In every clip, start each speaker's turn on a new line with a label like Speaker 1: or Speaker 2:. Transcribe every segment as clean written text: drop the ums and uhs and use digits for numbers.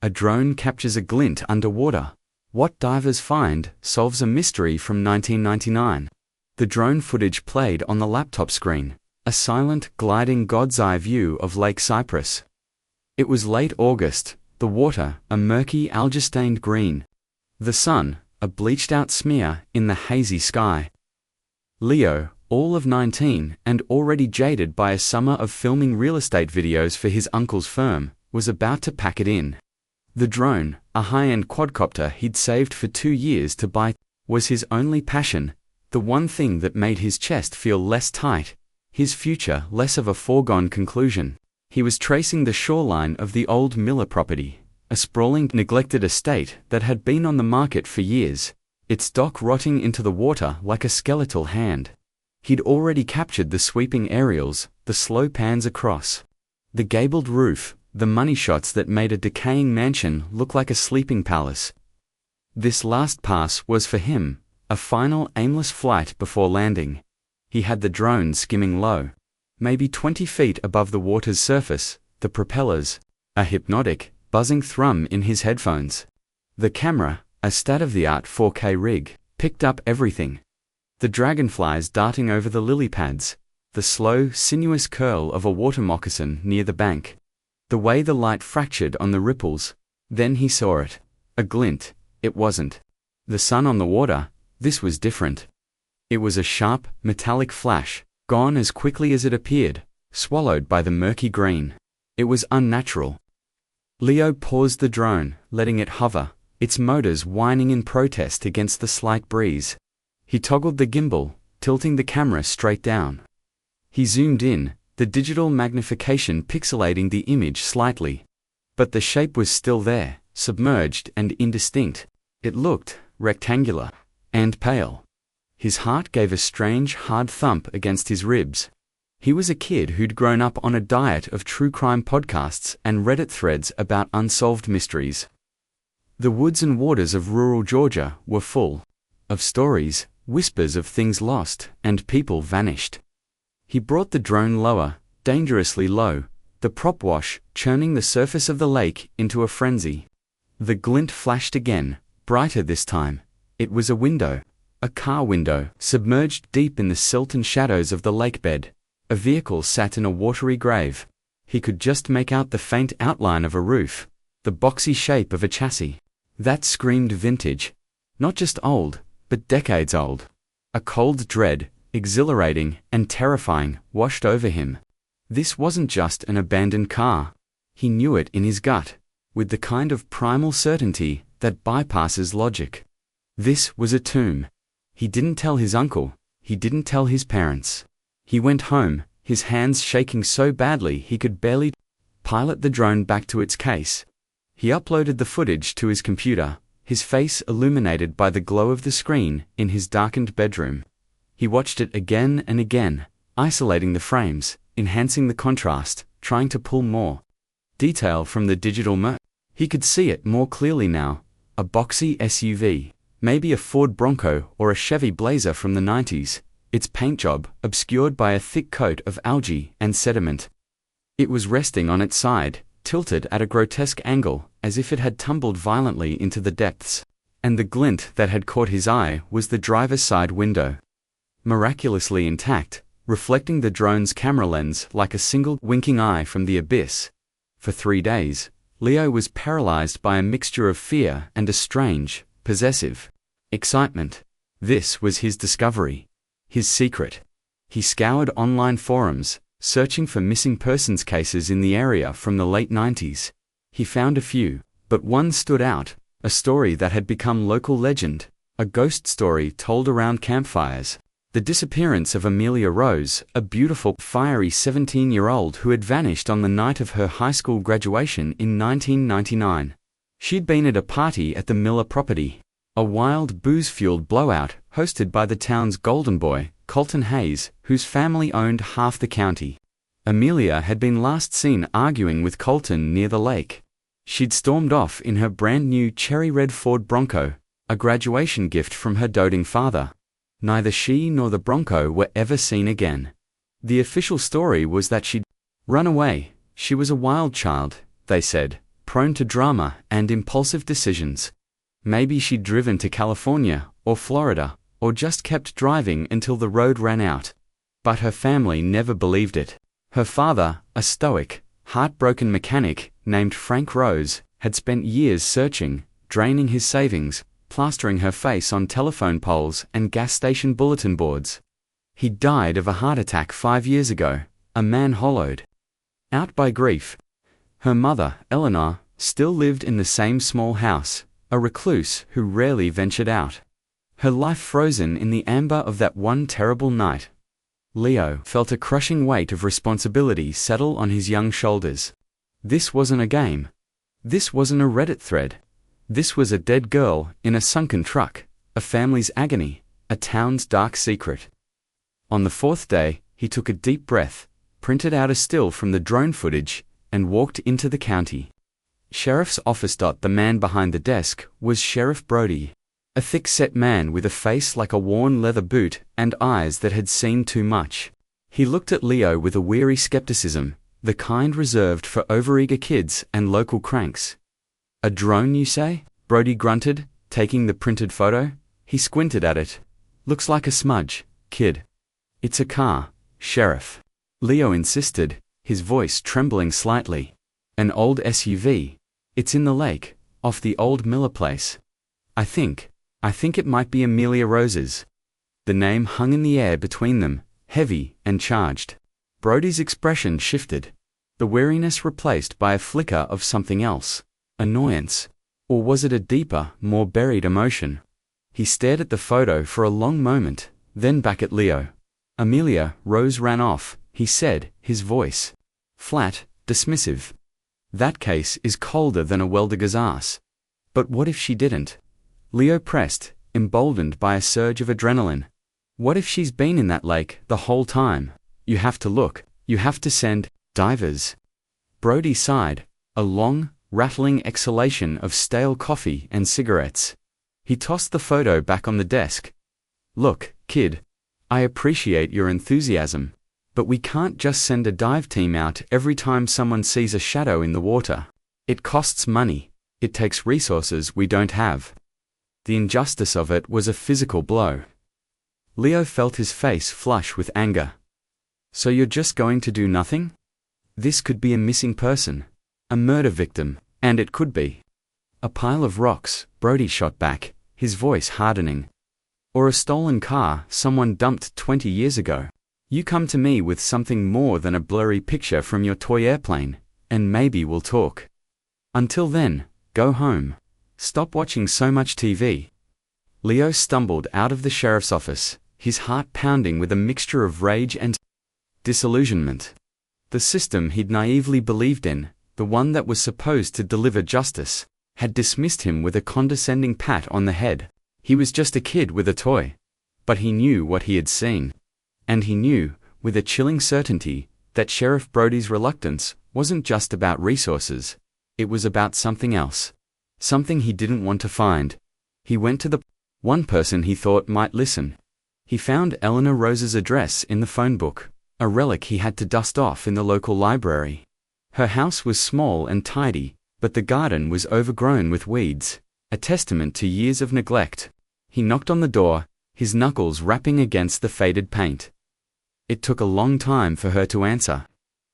Speaker 1: A drone captures a glint underwater. What divers find solves a mystery from 1999. The drone footage played on the laptop screen. A silent, gliding God's eye view of Lake Cyprus. It was late August, the water, a murky algae-stained green. The sun, a bleached-out smear in the hazy sky. Leo, all of 19 and already jaded by a summer of filming real estate videos for his uncle's firm, was about to pack it in. The drone, a high-end quadcopter he'd saved for 2 years to buy, was his only passion, the one thing that made his chest feel less tight, his future less of a foregone conclusion. He was tracing the shoreline of the old Miller property, a sprawling, neglected estate that had been on the market for years, its dock rotting into the water like a skeletal hand. He'd already captured the sweeping aerials, the slow pans across, the gabled roof, the money shots that made a decaying mansion look like a sleeping palace. This last pass was for him, a final aimless flight before landing. He had the drone skimming low, maybe 20 feet above the water's surface, the propellers, a hypnotic, buzzing thrum in his headphones. The camera, a state-of-the-art 4K rig, picked up everything. The dragonflies darting over the lily pads, the slow, sinuous curl of a water moccasin near the bank, the way the light fractured on the ripples. Then he saw it. A glint. It wasn't the sun on the water. This was different. It was a sharp, metallic flash, gone as quickly as it appeared, swallowed by the murky green. It was unnatural. Leo paused the drone, letting it hover, its motors whining in protest against the slight breeze. He toggled the gimbal, tilting the camera straight down. He zoomed in, the digital magnification pixelating the image slightly. But the shape was still there, submerged and indistinct. It looked rectangular and pale. His heart gave a strange, hard thump against his ribs. He was a kid who'd grown up on a diet of true crime podcasts and Reddit threads about unsolved mysteries. The woods and waters of rural Georgia were full of stories, whispers of things lost, and people vanished. He brought the drone lower, dangerously low, the prop wash churning the surface of the lake into a frenzy. The glint flashed again, brighter this time. It was a window. A car window, submerged deep in the silt and shadows of the lake bed. A vehicle sat in a watery grave. He could just make out the faint outline of a roof, the boxy shape of a chassis. That screamed vintage. Not just old, but decades old. A cold dread, exhilarating and terrifying, washed over him. This wasn't just an abandoned car. He knew it in his gut, with the kind of primal certainty that bypasses logic. This was a tomb. He didn't tell his uncle. He didn't tell his parents. He went home, his hands shaking so badly he could barely pilot the drone back to its case. He uploaded the footage to his computer, his face illuminated by the glow of the screen in his darkened bedroom. He watched it again and again, isolating the frames, enhancing the contrast, trying to pull more detail from the digital merge. He could see it more clearly now. A boxy SUV, maybe a Ford Bronco or a Chevy Blazer from the 90s, its paint job obscured by a thick coat of algae and sediment. It was resting on its side, tilted at a grotesque angle, as if it had tumbled violently into the depths. And the glint that had caught his eye was the driver's side window. Miraculously intact, reflecting the drone's camera lens like a single winking eye from the abyss. For 3 days, Leo was paralyzed by a mixture of fear and a strange, possessive excitement. This was his discovery. His secret. He scoured online forums, searching for missing persons cases in the area from the late 90s. He found a few, but one stood out, a story that had become local legend, a ghost story told around campfires. The disappearance of Amelia Rose, a beautiful, fiery 17-year-old who had vanished on the night of her high school graduation in 1999. She'd been at a party at the Miller property, a wild, booze-fueled blowout hosted by the town's golden boy, Colton Hayes, whose family owned half the county. Amelia had been last seen arguing with Colton near the lake. She'd stormed off in her brand-new cherry-red Ford Bronco, a graduation gift from her doting father. Neither she nor the Bronco were ever seen again. The official story was that she'd run away. She was a wild child, they said, prone to drama and impulsive decisions. Maybe she'd driven to California or Florida, or just kept driving until the road ran out. But her family never believed it. Her father, a stoic, heartbroken mechanic named Frank Rose, had spent years searching, draining his savings, plastering her face on telephone poles and gas station bulletin boards. He died of a heart attack 5 years ago, a man hollowed out by grief. Her mother, Eleanor, still lived in the same small house, a recluse who rarely ventured out. Her life frozen in the amber of that one terrible night. Leo felt a crushing weight of responsibility settle on his young shoulders. This wasn't a game. This wasn't a Reddit thread. This was a dead girl in a sunken truck, a family's agony, a town's dark secret. On the 4th day, he took a deep breath, printed out a still from the drone footage, and walked into the county sheriff's office. The man behind the desk was Sheriff Brody, a thick-set man with a face like a worn leather boot and eyes that had seen too much. He looked at Leo with a weary skepticism, the kind reserved for overeager kids and local cranks. "A drone, you say?" Brody grunted, taking the printed photo. He squinted at it. "Looks like a smudge, kid." "It's a car, Sheriff." Leo insisted, his voice trembling slightly. "An old SUV. It's in the lake, off the old Miller place. I think it might be Amelia Rose's." The name hung in the air between them, heavy and charged. Brody's expression shifted, the weariness replaced by a flicker of something else. Annoyance. Or was it a deeper, more buried emotion? He stared at the photo for a long moment, then back at Leo. "Amelia Rose ran off," he said, his voice flat, dismissive. "That case is colder than a well-digger's ass." "But what if she didn't?" Leo pressed, emboldened by a surge of adrenaline. "What if she's been in that lake the whole time? You have to look. You have to send divers." Brody sighed, a long, rattling exhalation of stale coffee and cigarettes. He tossed the photo back on the desk. "Look, kid, I appreciate your enthusiasm, but we can't just send a dive team out every time someone sees a shadow in the water. It costs money. It takes resources we don't have." The injustice of it was a physical blow. Leo felt his face flush with anger. "So you're just going to do nothing? This could be a missing person, a murder victim, and it could be a pile of rocks," Brody shot back, his voice hardening. "Or a stolen car someone dumped 20 years ago. You come to me with something more than a blurry picture from your toy airplane, and maybe we'll talk. Until then, go home. Stop watching so much TV." Leo stumbled out of the sheriff's office, his heart pounding with a mixture of rage and disillusionment. The system he'd naively believed in, the one that was supposed to deliver justice, had dismissed him with a condescending pat on the head. He was just a kid with a toy. But he knew what he had seen. And he knew, with a chilling certainty, that Sheriff Brody's reluctance wasn't just about resources. It was about something else. Something he didn't want to find. He went to the one person he thought might listen. He found Eleanor Rose's address in the phone book, a relic he had to dust off in the local library. Her house was small and tidy, but the garden was overgrown with weeds, a testament to years of neglect. He knocked on the door, his knuckles rapping against the faded paint. It took a long time for her to answer.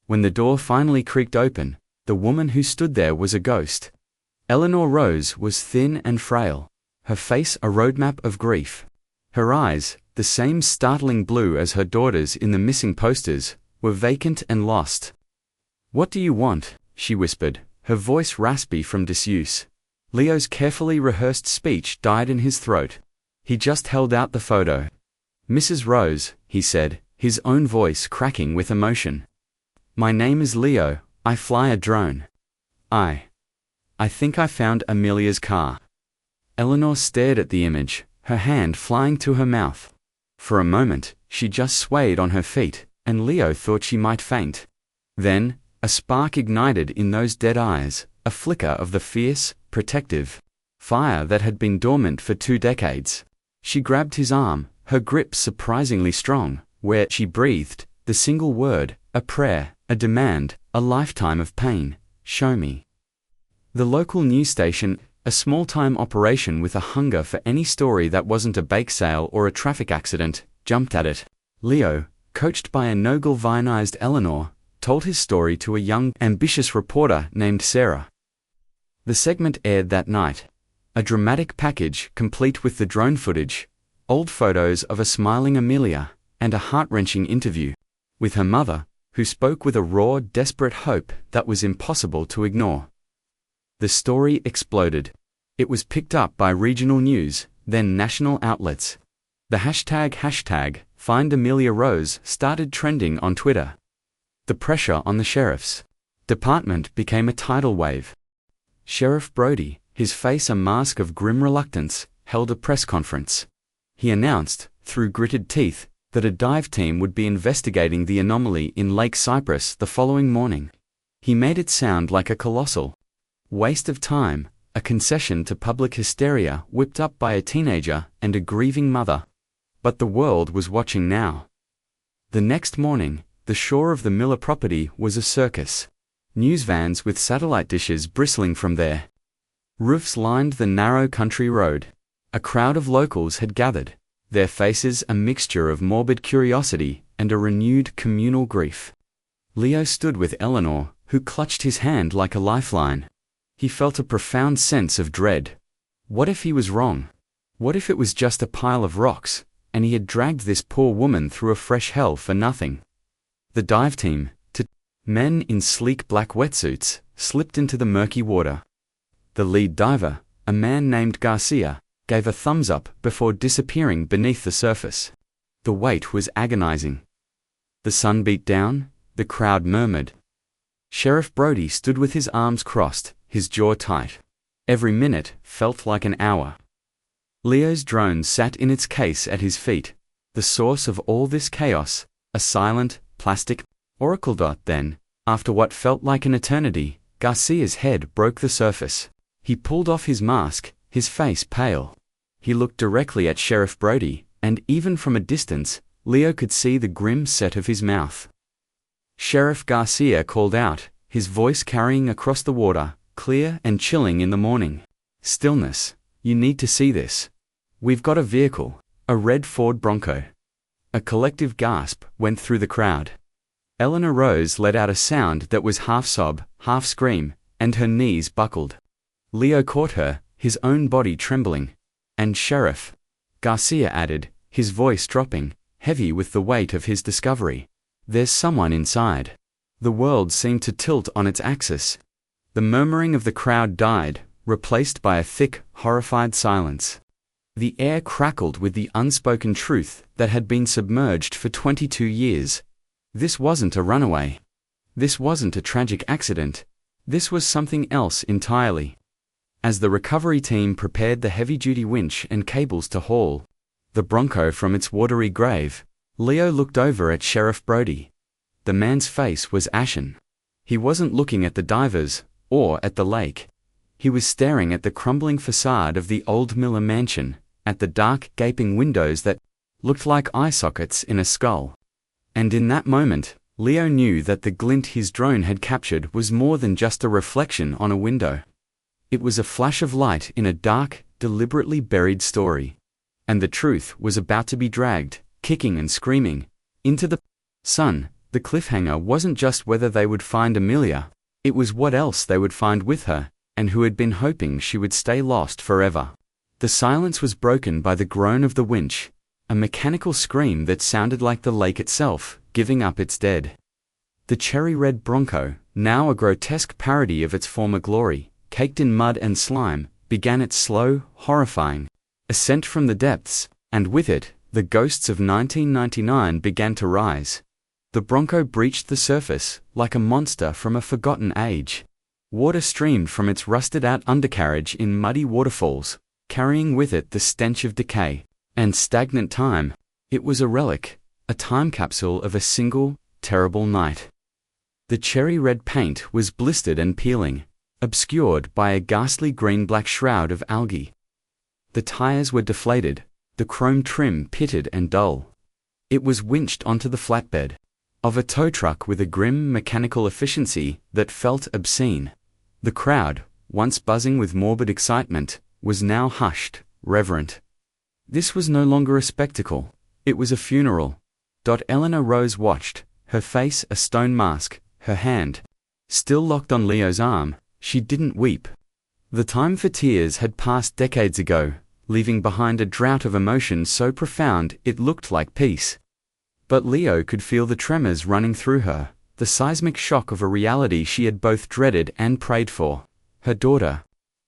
Speaker 1: When the door finally creaked open, the woman who stood there was a ghost. Eleanor Rose was thin and frail, her face a roadmap of grief. Her eyes, the same startling blue as her daughter's in the missing posters, were vacant and lost. "What do you want?" she whispered, her voice raspy from disuse. Leo's carefully rehearsed speech died in his throat. He just held out the photo. "Mrs. Rose," he said, his own voice cracking with emotion. "My name is Leo, I fly a drone. I think I found Amelia's car." Eleanor stared at the image, her hand flying to her mouth. For a moment, she just swayed on her feet, and Leo thought she might faint. Then, a spark ignited in those dead eyes, a flicker of the fierce, protective fire that had been dormant for 2 decades. She grabbed his arm, her grip surprisingly strong, where she breathed, the single word, a prayer, a demand, a lifetime of pain. "Show me." The local news station, a small-time operation with a hunger for any story that wasn't a bake sale or a traffic accident, jumped at it. Leo, coached by a Nogal-Vianized Eleanor, told his story to a young, ambitious reporter named Sarah. The segment aired that night. A dramatic package complete with the drone footage, old photos of a smiling Amelia, and a heart-wrenching interview with her mother, who spoke with a raw, desperate hope that was impossible to ignore. The story exploded. It was picked up by regional news, then national outlets. The hashtag Find Amelia Rose started trending on Twitter. The pressure on the sheriff's department became a tidal wave. Sheriff Brody, his face a mask of grim reluctance, held a press conference. He announced, through gritted teeth, that a dive team would be investigating the anomaly in Lake Cypress the following morning. He made it sound like a colossal waste of time, a concession to public hysteria whipped up by a teenager and a grieving mother. But the world was watching now. The next morning, the shore of the Miller property was a circus. News vans with satellite dishes bristling from their roofs lined the narrow country road. A crowd of locals had gathered, their faces a mixture of morbid curiosity and a renewed communal grief. Leo stood with Eleanor, who clutched his hand like a lifeline. He felt a profound sense of dread. What if he was wrong? What if it was just a pile of rocks, and he had dragged this poor woman through a fresh hell for nothing? The dive team, men in sleek black wetsuits, slipped into the murky water. The lead diver, a man named Garcia, gave a thumbs up before disappearing beneath the surface. The wait was agonizing. The sun beat down, the crowd murmured. Sheriff Brody stood with his arms crossed, his jaw tight. Every minute felt like an hour. Leo's drone sat in its case at his feet, the source of all this chaos, a silent, plastic oracle. Then, after what felt like an eternity, Garcia's head broke the surface. He pulled off his mask, his face pale. He looked directly at Sheriff Brody, and even from a distance, Leo could see the grim set of his mouth. Sheriff Garcia called out, his voice carrying across the water, clear and chilling in the morning. Stillness. You need to see this. We've got a vehicle, a red Ford Bronco. A collective gasp went through the crowd. Eleanor Rose let out a sound that was half sob, half scream, and her knees buckled. Leo caught her, his own body trembling. And Sheriff Garcia added, his voice dropping, heavy with the weight of his discovery. There's someone inside. The world seemed to tilt on its axis. The murmuring of the crowd died, replaced by a thick, horrified silence. The air crackled with the unspoken truth that had been submerged for 22 years. This wasn't a runaway. This wasn't a tragic accident. This was something else entirely. As the recovery team prepared the heavy-duty winch and cables to haul the Bronco from its watery grave, Leo looked over at Sheriff Brody. The man's face was ashen. He wasn't looking at the divers, or at the lake. He was staring at the crumbling facade of the old Miller mansion, at the dark, gaping windows that looked like eye sockets in a skull. And in that moment, Leo knew that the glint his drone had captured was more than just a reflection on a window. It was a flash of light in a dark, deliberately buried story. And the truth was about to be dragged, kicking and screaming, into the sun. The cliffhanger wasn't just whether they would find Amelia, it was what else they would find with her, and who had been hoping she would stay lost forever. The silence was broken by the groan of the winch, a mechanical scream that sounded like the lake itself, giving up its dead. The cherry-red Bronco, now a grotesque parody of its former glory, caked in mud and slime, began its slow, horrifying ascent from the depths, and with it, the ghosts of 1999 began to rise. The Bronco breached the surface, like a monster from a forgotten age. Water streamed from its rusted-out undercarriage in muddy waterfalls, carrying with it the stench of decay and stagnant time. It was a relic, a time capsule of a single, terrible night. The cherry-red paint was blistered and peeling, obscured by a ghastly green-black shroud of algae. The tires were deflated, the chrome trim pitted and dull. It was winched onto the flatbed of a tow truck with a grim mechanical efficiency that felt obscene. The crowd, once buzzing with morbid excitement, was now hushed, reverent. This was no longer a spectacle. It was a funeral. Eleanor Rose watched, her face a stone mask, her hand still locked on Leo's arm. She didn't weep. The time for tears had passed decades ago, leaving behind a drought of emotion so profound it looked like peace. But Leo could feel the tremors running through her, the seismic shock of a reality she had both dreaded and prayed for. Her daughter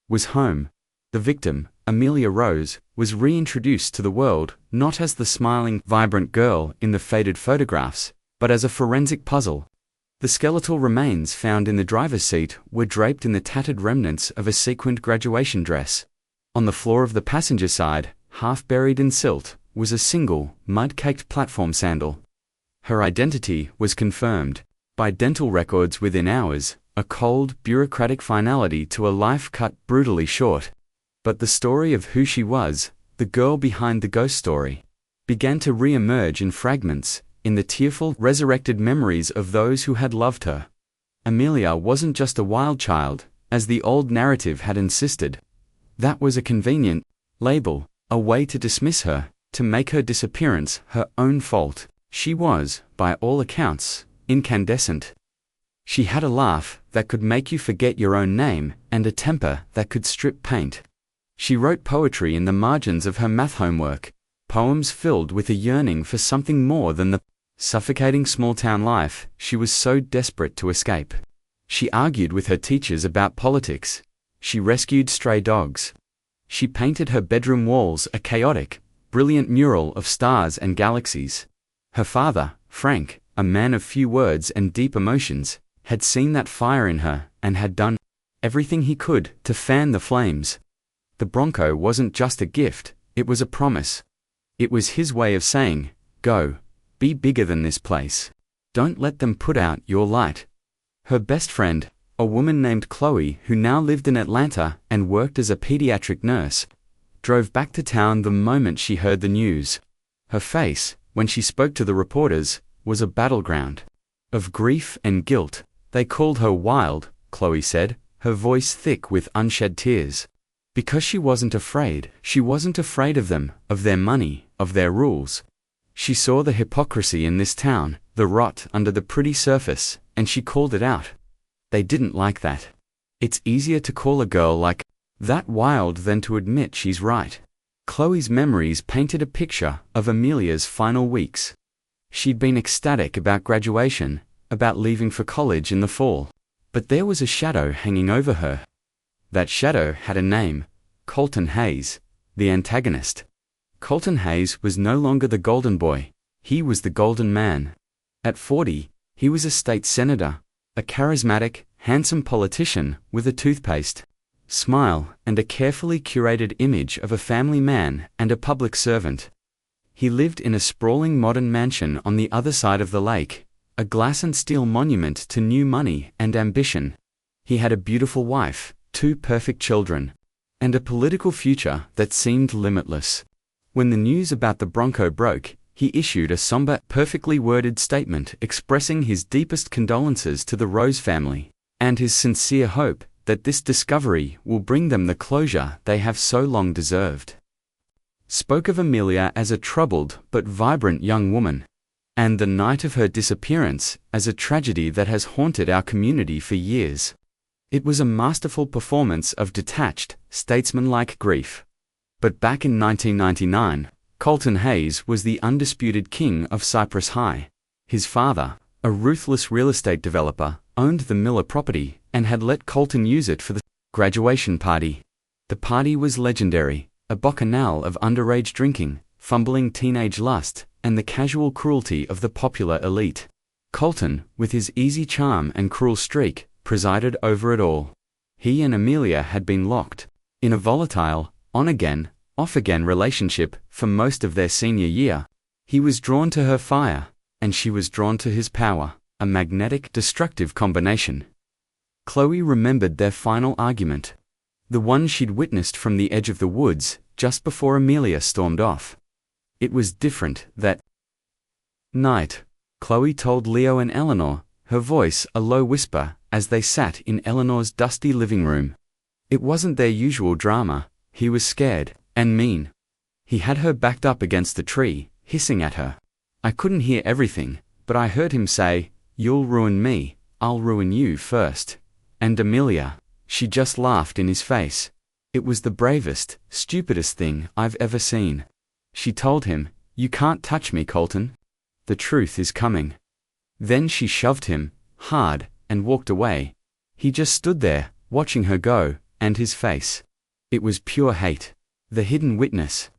Speaker 1: was home. The victim, Amelia Rose, was reintroduced to the world, not as the smiling, vibrant girl in the faded photographs, but as a forensic puzzle. The skeletal remains found in the driver's seat were draped in the tattered remnants of a sequined graduation dress. On the floor of the passenger side, half buried in silt, was a single, mud-caked platform sandal. Her identity was confirmed by dental records within hours, a cold, bureaucratic finality to a life cut brutally short. But the story of who she was, the girl behind the ghost story, began to re-emerge in fragments, in the tearful, resurrected memories of those who had loved her. Amelia wasn't just a wild child, as the old narrative had insisted. That was a convenient label, a way to dismiss her, to make her disappearance her own fault. She was, by all accounts, incandescent. She had a laugh that could make you forget your own name, and a temper that could strip paint. She wrote poetry in the margins of her math homework, poems filled with a yearning for something more than the suffocating small-town life she was so desperate to escape. She argued with her teachers about politics. She rescued stray dogs. She painted her bedroom walls a chaotic, brilliant mural of stars and galaxies. Her father, Frank, a man of few words and deep emotions, had seen that fire in her and had done everything he could to fan the flames. The Bronco wasn't just a gift, it was a promise. It was his way of saying, "Go. Be bigger than this place. Don't let them put out your light." Her best friend, a woman named Chloe who now lived in Atlanta and worked as a pediatric nurse, drove back to town the moment she heard the news. Her face, when she spoke to the reporters, was a battleground of grief and guilt. They called her wild, Chloe said, her voice thick with unshed tears. Because she wasn't afraid. She wasn't afraid of them, of their money, of their rules. She saw the hypocrisy in this town, the rot under the pretty surface, and she called it out. They didn't like that. It's easier to call a girl like that wild than to admit she's right. Chloe's memories painted a picture of Amelia's final weeks. She'd been ecstatic about graduation, about leaving for college in the fall. But there was a shadow hanging over her. That shadow had a name, Colton Hayes, the antagonist. Colton Hayes was no longer the golden boy, he was the golden man. At 40, he was a state senator, a charismatic, handsome politician with a toothpaste smile and a carefully curated image of a family man and a public servant. He lived in a sprawling modern mansion on the other side of the lake, a glass and steel monument to new money and ambition. He had a beautiful wife, 2 perfect children, and a political future that seemed limitless. When the news about the Bronco broke, he issued a somber, perfectly worded statement expressing his deepest condolences to the Rose family, and his sincere hope that this discovery will bring them the closure they have so long deserved. Spoke of Amelia as a troubled but vibrant young woman, and the night of her disappearance as a tragedy that has haunted our community for years. It was a masterful performance of detached, statesmanlike grief. But back in 1999, Colton Hayes was the undisputed king of Cypress High. His father, a ruthless real estate developer, owned the Miller property and had let Colton use it for the graduation party. The party was legendary, a bacchanal of underage drinking, fumbling teenage lust, and the casual cruelty of the popular elite. Colton, with his easy charm and cruel streak, presided over it all. He and Amelia had been locked in a volatile, on-again, off-again relationship for most of their senior year. He was drawn to her fire, and she was drawn to his power, a magnetic, destructive combination. Chloe remembered their final argument, the one she'd witnessed from the edge of the woods just before Amelia stormed off. It was different that night, Chloe told Leo and Eleanor, her voice a low whisper as they sat in Eleanor's dusty living room. It wasn't their usual drama. He was scared and mean. He had her backed up against the tree, hissing at her. I couldn't hear everything, but I heard him say, "You'll ruin me, I'll ruin you first." And Amelia, she just laughed in his face. It was the bravest, stupidest thing I've ever seen. She told him, "You can't touch me, Colton. The truth is coming." Then she shoved him, hard, and walked away. He just stood there, watching her go, and his face. It was pure hate. The hidden witness.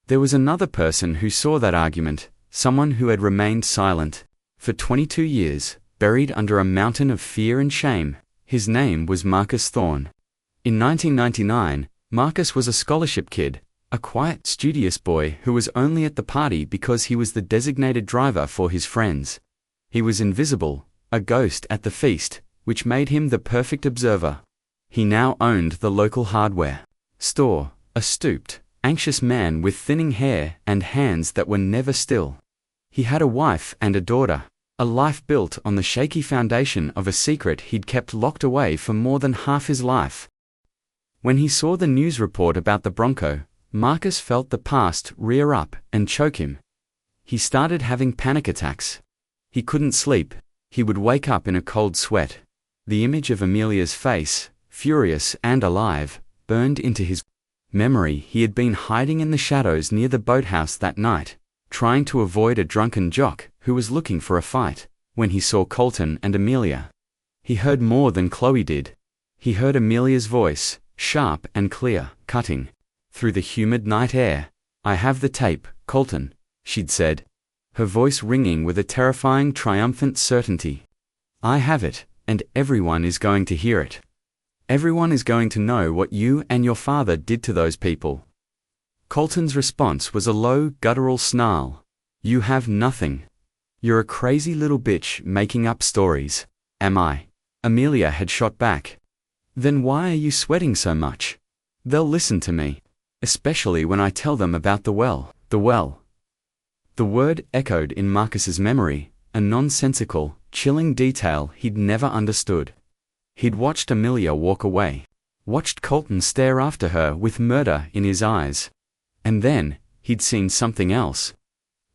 Speaker 1: There was another person who saw that argument, someone who had remained silent. For 22 years, buried under a mountain of fear and shame. His name was Marcus Thorne. In 1999, Marcus was a scholarship kid, a quiet, studious boy who was only at the party because he was the designated driver for his friends. He was invisible, a ghost at the feast, which made him the perfect observer. He now owned the local hardware store, a stooped, anxious man with thinning hair and hands that were never still. He had a wife and a daughter, a life built on the shaky foundation of a secret he'd kept locked away for more than half his life. When he saw the news report about the Bronco, Marcus felt the past rear up and choke him. He started having panic attacks. He couldn't sleep. He would wake up in a cold sweat. The image of Amelia's face, furious and alive, burned into his memory. He had been hiding in the shadows near the boathouse that night, trying to avoid a drunken jock who was looking for a fight, when he saw Colton and Amelia. He heard more than Chloe did. He heard Amelia's voice, sharp and clear, cutting through the humid night air. "I have the tape, Colton," she'd said, her voice ringing with a terrifying, triumphant certainty. "I have it, and everyone is going to hear it. Everyone is going to know what you and your father did to those people." Colton's response was a low, guttural snarl. "You have nothing. You're a crazy little bitch making up stories." "Am I?" Amelia had shot back. "Then why are you sweating so much? They'll listen to me, especially when I tell them about the well." The well. The word echoed in Marcus's memory, a nonsensical, chilling detail he'd never understood. He'd watched Amelia walk away, watched Colton stare after her with murder in his eyes. And then, he'd seen something else.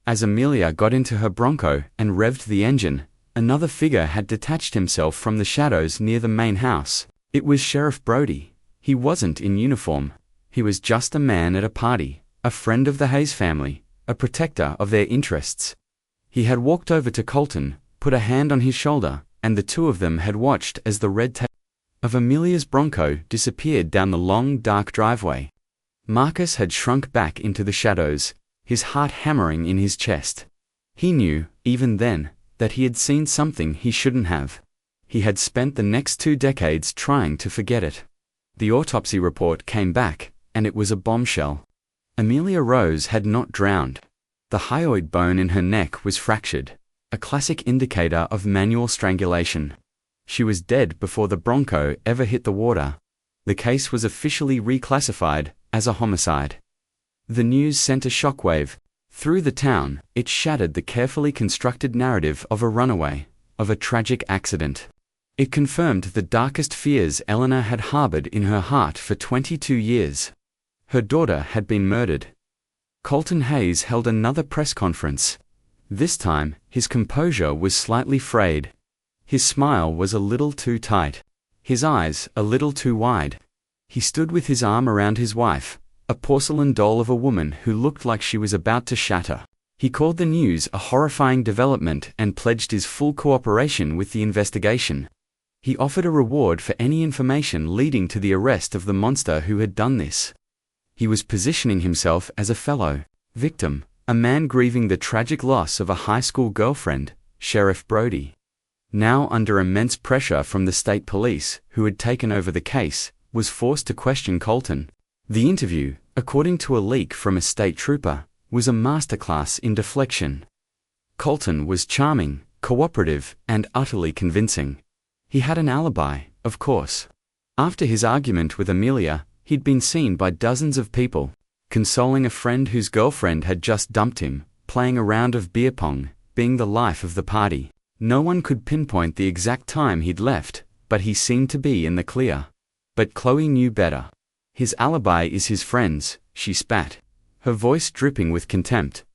Speaker 1: As Amelia got into her Bronco and revved the engine, another figure had detached himself from the shadows near the main house. It was Sheriff Brody. He wasn't in uniform. He was just a man at a party, a friend of the Hayes family, a protector of their interests. He had walked over to Colton, put a hand on his shoulder, and the two of them had watched as the red tape of Amelia's Bronco disappeared down the long, dark driveway. Marcus had shrunk back into the shadows, his heart hammering in his chest. He knew, even then, that he had seen something he shouldn't have. He had spent the next 2 decades trying to forget it. The autopsy report came back, and it was a bombshell. Amelia Rose had not drowned. The hyoid bone in her neck was fractured, a classic indicator of manual strangulation. She was dead before the Bronco ever hit the water. The case was officially reclassified as a homicide. The news sent a shockwave through the town. It shattered the carefully constructed narrative of a runaway, of a tragic accident. It confirmed the darkest fears Eleanor had harbored in her heart for 22 years. Her daughter had been murdered. Colton Hayes held another press conference. This time, his composure was slightly frayed. His smile was a little too tight. His eyes a little too wide. He stood with his arm around his wife, a porcelain doll of a woman who looked like she was about to shatter. He called the news a horrifying development and pledged his full cooperation with the investigation. He offered a reward for any information leading to the arrest of the monster who had done this. He was positioning himself as a fellow victim, a man grieving the tragic loss of a high school girlfriend, Sheriff Brody. Now under immense pressure from the state police, who had taken over the case, was forced to question Colton. The interview, according to a leak from a state trooper, was a masterclass in deflection. Colton was charming, cooperative, and utterly convincing. He had an alibi, of course. After his argument with Amelia, he'd been seen by dozens of people, consoling a friend whose girlfriend had just dumped him, playing a round of beer pong, being the life of the party. No one could pinpoint the exact time he'd left, but he seemed to be in the clear. But Chloe knew better. His alibi is his friends, she spat, her voice dripping with contempt.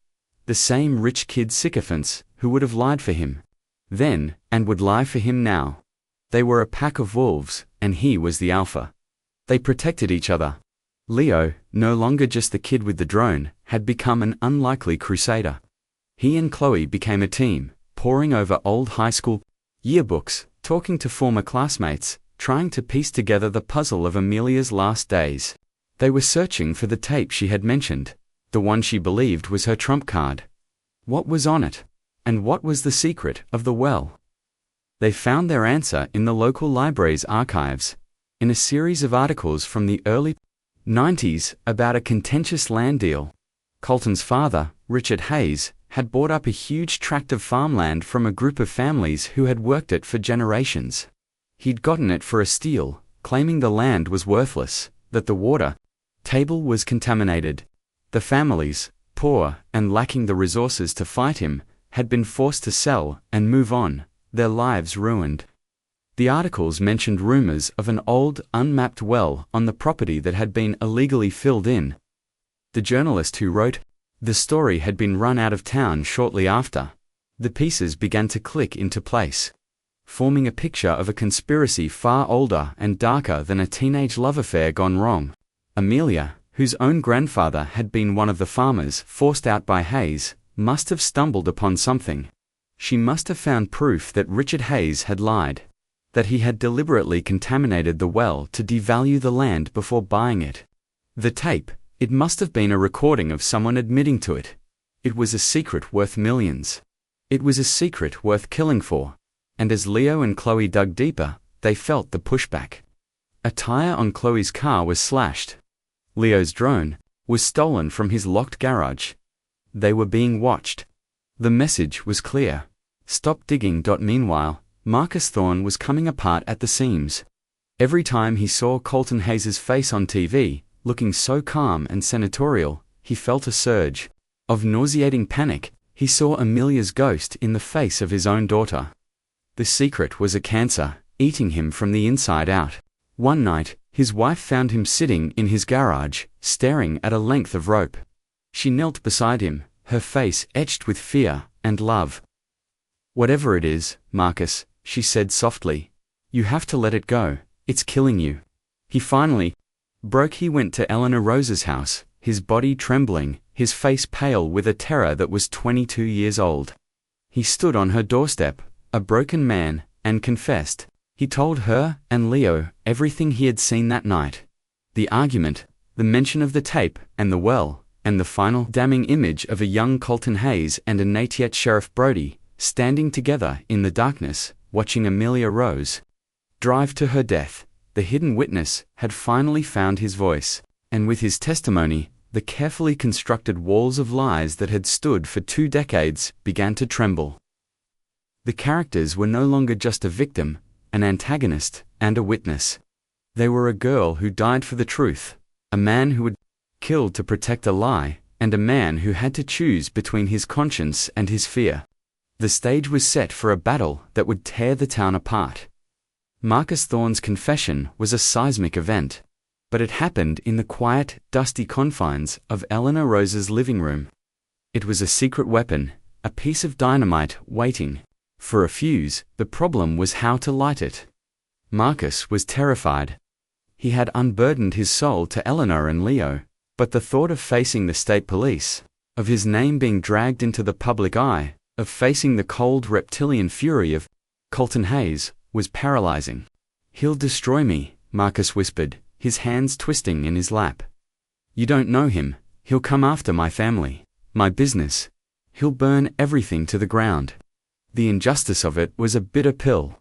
Speaker 1: The same rich kid sycophants who would have lied for him then, and would lie for him now. They were a pack of wolves, and he was the alpha. They protected each other. Leo, no longer just the kid with the drone, had become an unlikely crusader. He and Chloe became a team, poring over old high school yearbooks, talking to former classmates, trying to piece together the puzzle of Amelia's last days. They were searching for the tape she had mentioned, the one she believed was her trump card. What was on it? And what was the secret of the well? They found their answer in the local library's archives, in a series of articles from the early 90s about a contentious land deal. Colton's father, Richard Hayes, had bought up a huge tract of farmland from a group of families who had worked it for generations. He'd gotten it for a steal, claiming the land was worthless, that the water table was contaminated. The families, poor and lacking the resources to fight him, had been forced to sell and move on, their lives ruined. The articles mentioned rumors of an old, unmapped well on the property that had been illegally filled in. The journalist who wrote the story had been run out of town shortly after. The pieces began to click into place, forming a picture of a conspiracy far older and darker than a teenage love affair gone wrong. Amelia, whose own grandfather had been one of the farmers forced out by Hayes, must have stumbled upon something. She must have found proof that Richard Hayes had lied, that he had deliberately contaminated the well to devalue the land before buying it. The tape, it must have been a recording of someone admitting to it. It was a secret worth millions. It was a secret worth killing for. And as Leo and Chloe dug deeper, they felt the pushback. A tire on Chloe's car was slashed. Leo's drone was stolen from his locked garage. They were being watched. The message was clear. Stop digging. Meanwhile, Marcus Thorne was coming apart at the seams. Every time he saw Colton Hayes' face on TV, looking so calm and senatorial, he felt a surge of nauseating panic. He saw Amelia's ghost in the face of his own daughter. The secret was a cancer, eating him from the inside out. One night, his wife found him sitting in his garage, staring at a length of rope. She knelt beside him, her face etched with fear and love. "Whatever it is, Marcus," she said softly, "you have to let it go. It's killing you." He finally broke. He went to Eleanor Rose's house, his body trembling, his face pale with a terror that was 22 years old. He stood on her doorstep, a broken man, and confessed. He told her and Leo everything he had seen that night. The argument, the mention of the tape and the well, and the final damning image of a young Colton Hayes and a Natiette Sheriff Brody, standing together in the darkness, watching Amelia Rose drive to her death. The hidden witness had finally found his voice, and with his testimony, the carefully constructed walls of lies that had stood for 2 decades began to tremble. The characters were no longer just a victim, an antagonist, and a witness. They were a girl who died for the truth, a man who had killed to protect a lie, and a man who had to choose between his conscience and his fear. The stage was set for a battle that would tear the town apart. Marcus Thorne's confession was a seismic event, but it happened in the quiet, dusty confines of Eleanor Rose's living room. It was a secret weapon, a piece of dynamite waiting for a fuse. The problem was how to light it. Marcus was terrified. He had unburdened his soul to Eleanor and Leo, but the thought of facing the state police, of his name being dragged into the public eye, of facing the cold reptilian fury of Colton Hayes, was paralyzing. "He'll destroy me," Marcus whispered, his hands twisting in his lap. "You don't know him. He'll come after my family, my business. He'll burn everything to the ground." The injustice of it was a bitter pill.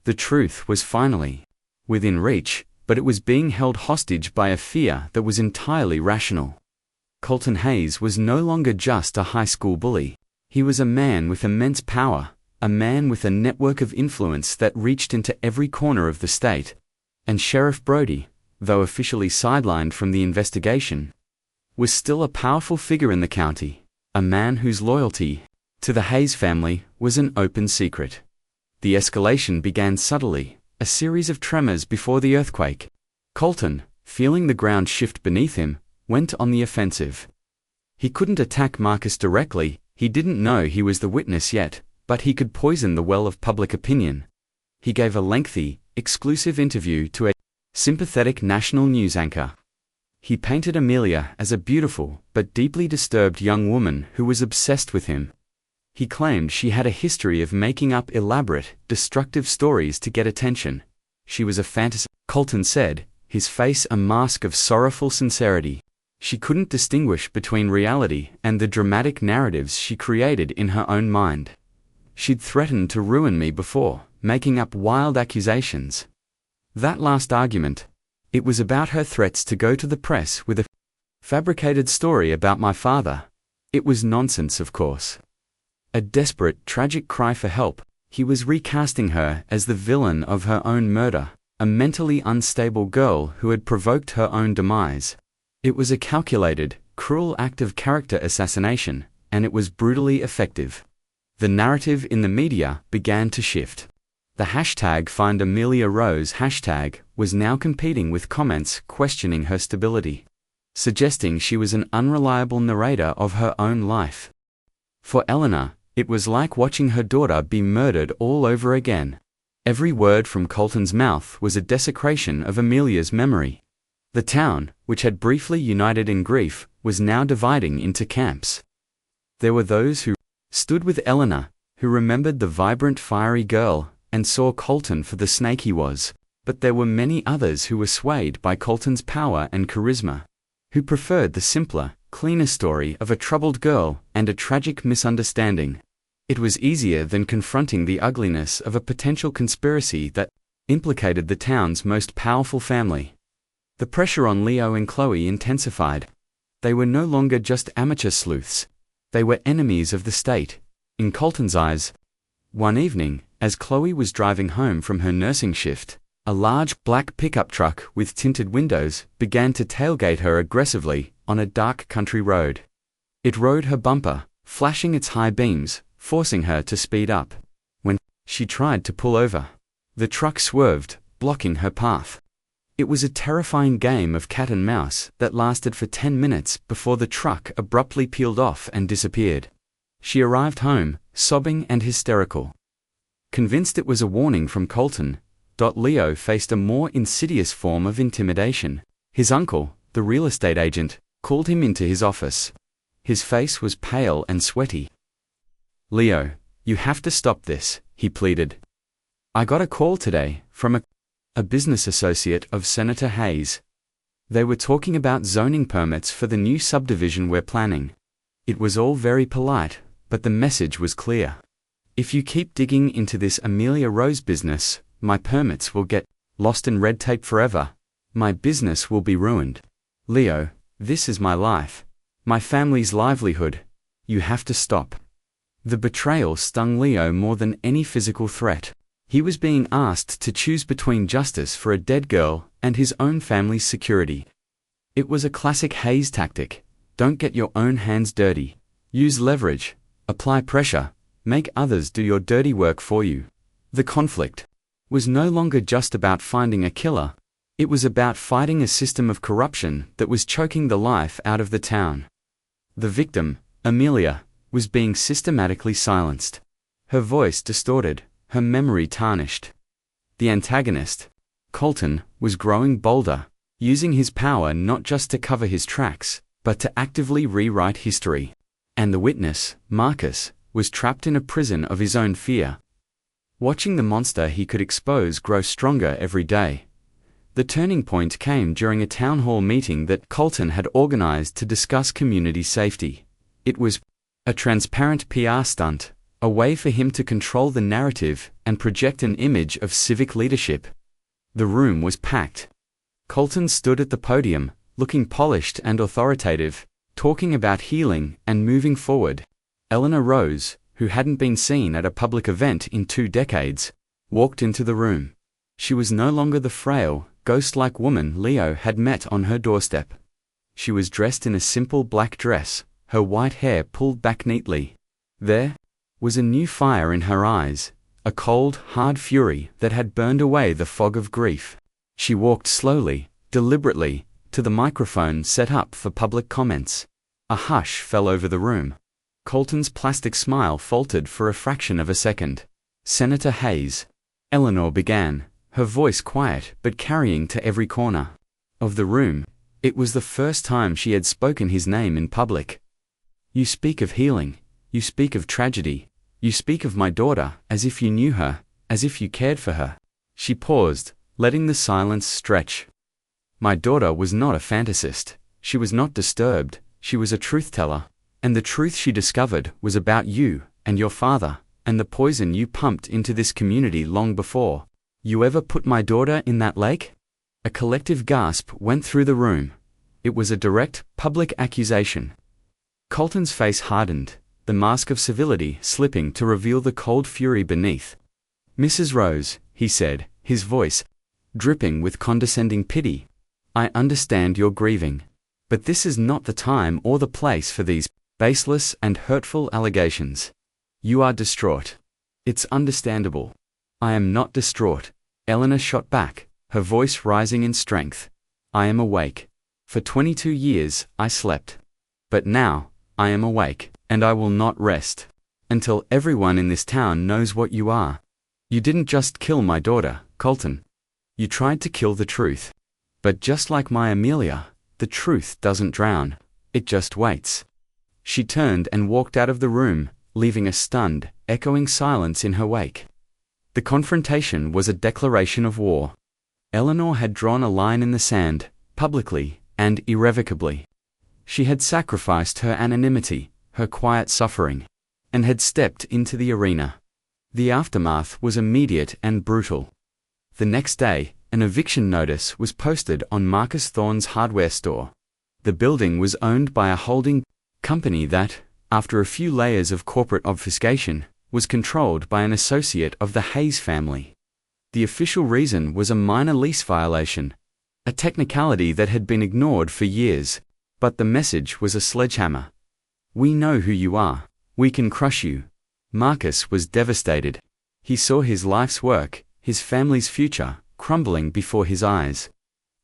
Speaker 1: The truth was finally within reach, but it was being held hostage by a fear that was entirely rational. Colton Hayes was no longer just a high school bully. He was a man with immense power, a man with a network of influence that reached into every corner of the state. And Sheriff Brody, though officially sidelined from the investigation, was still a powerful figure in the county, a man whose loyalty to the Hayes family was an open secret. The escalation began subtly, a series of tremors before the earthquake. Colton, feeling the ground shift beneath him, went on the offensive. He couldn't attack Marcus directly, he didn't know he was the witness yet, but he could poison the well of public opinion. He gave a lengthy, exclusive interview to a sympathetic national news anchor. He painted Amelia as a beautiful but deeply disturbed young woman who was obsessed with him. He claimed she had a history of making up elaborate, destructive stories to get attention. She was a fantasy, Colton said, his face a mask of sorrowful sincerity. She couldn't distinguish between reality and the dramatic narratives she created in her own mind. She'd threatened to ruin me before, making up wild accusations. That last argument, it was about her threats to go to the press with a fabricated story about my father. It was nonsense, of course. A desperate, tragic cry for help. He was recasting her as the villain of her own murder, a mentally unstable girl who had provoked her own demise. It was a calculated, cruel act of character assassination, and it was brutally effective. The narrative in the media began to shift. The hashtag #FindAmeliaRose hashtag was now competing with comments questioning her stability, suggesting she was an unreliable narrator of her own life. For Eleanor, it was like watching her daughter be murdered all over again. Every word from Colton's mouth was a desecration of Amelia's memory. The town, which had briefly united in grief, was now dividing into camps. There were those who stood with Eleanor, who remembered the vibrant, fiery girl, and saw Colton for the snake he was, but there were many others who were swayed by Colton's power and charisma, who preferred the simpler, cleaner story of a troubled girl and a tragic misunderstanding. It was easier than confronting the ugliness of a potential conspiracy that implicated the town's most powerful family. The pressure on Leo and Chloe intensified. They were no longer just amateur sleuths. They were enemies of the state, in Colton's eyes. One evening, as Chloe was driving home from her nursing shift, a large black pickup truck with tinted windows began to tailgate her aggressively on a dark country road. It rode her bumper, flashing its high beams, forcing her to speed up. When she tried to pull over, the truck swerved, blocking her path. It was a terrifying game of cat and mouse that lasted for 10 minutes before the truck abruptly peeled off and disappeared. She arrived home, sobbing and hysterical. Convinced it was a warning from Colton, Leo faced a more insidious form of intimidation. His uncle, the real estate agent, called him into his office. His face was pale and sweaty. "Leo, you have to stop this," he pleaded. "I got a call today from a business associate of Senator Hayes. They were talking about zoning permits for the new subdivision we're planning." It was all very polite, but the message was clear. "If you keep digging into this Amelia Rose business, my permits will get lost in red tape forever. My business will be ruined. Leo, this is my life, my family's livelihood. You have to stop." The betrayal stung Leo more than any physical threat. He was being asked to choose between justice for a dead girl and his own family's security. It was a classic Hayes tactic. Don't get your own hands dirty. Use leverage. Apply pressure. Make others do your dirty work for you. The conflict was no longer just about finding a killer. It was about fighting a system of corruption that was choking the life out of the town. The victim, Amelia, was being systematically silenced. Her voice distorted, her memory tarnished. The antagonist, Colton, was growing bolder, using his power not just to cover his tracks, but to actively rewrite history. And the witness, Marcus, was trapped in a prison of his own fear, watching the monster he could expose grow stronger every day. The turning point came during a town hall meeting that Colton had organized to discuss community safety. It was a transparent PR stunt, a way for him to control the narrative and project an image of civic leadership. The room was packed. Colton stood at the podium, looking polished and authoritative, talking about healing and moving forward. Eleanor Rose, who hadn't been seen at a public event in 2 decades, walked into the room. She was no longer the frail, ghost-like woman Leo had met on her doorstep. She was dressed in a simple black dress, her white hair pulled back neatly. There was a new fire in her eyes, a cold, hard fury that had burned away the fog of grief. She walked slowly, deliberately, to the microphone set up for public comments. A hush fell over the room. Colton's plastic smile faltered for a fraction of a second. "Senator Hayes," Eleanor began, her voice quiet but carrying to every corner of the room. It was the first time she had spoken his name in public. "You speak of healing. You speak of tragedy. You speak of my daughter as if you knew her, as if you cared for her." She paused, letting the silence stretch. "My daughter was not a fantasist. She was not disturbed. She was a truth-teller. And the truth she discovered was about you and your father and the poison you pumped into this community long before you ever put my daughter in that lake." A collective gasp went through the room. It was a direct, public accusation. Colton's face hardened, the mask of civility slipping to reveal the cold fury beneath. "Mrs. Rose," he said, his voice dripping with condescending pity, "I understand you're grieving. But this is not the time or the place for these baseless and hurtful allegations. You are distraught. It's understandable." "I am not distraught," Eleanor shot back, her voice rising in strength. "I am awake. For 22 years, I slept. But now, I am awake, and I will not rest until everyone in this town knows what you are. You didn't just kill my daughter, Colton. You tried to kill the truth. But just like my Amelia, the truth doesn't drown. It just waits." She turned and walked out of the room, leaving a stunned, echoing silence in her wake. The confrontation was a declaration of war. Eleanor had drawn a line in the sand, publicly and irrevocably. She had sacrificed her anonymity, her quiet suffering, and had stepped into the arena. The aftermath was immediate and brutal. The next day, an eviction notice was posted on Marcus Thorne's hardware store. The building was owned by a holding company that, after a few layers of corporate obfuscation, was controlled by an associate of the Hayes family. The official reason was a minor lease violation, a technicality that had been ignored for years, but the message was a sledgehammer. "We know who you are. We can crush you." Marcus was devastated. He saw his life's work, his family's future, crumbling before his eyes.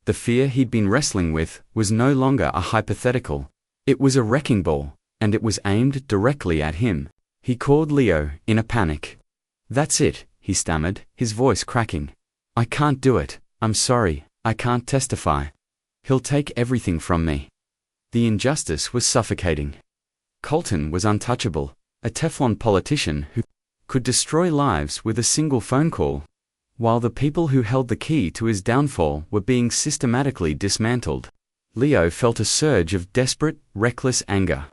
Speaker 1: The fear he'd been wrestling with was no longer a hypothetical. It was a wrecking ball, and it was aimed directly at him. He called Leo, in a panic. "That's it," he stammered, his voice cracking. "I can't do it. I'm sorry, I can't testify. He'll take everything from me." The injustice was suffocating. Colton was untouchable, a Teflon politician who could destroy lives with a single phone call, while the people who held the key to his downfall were being systematically dismantled. Leo felt a surge of desperate, reckless anger.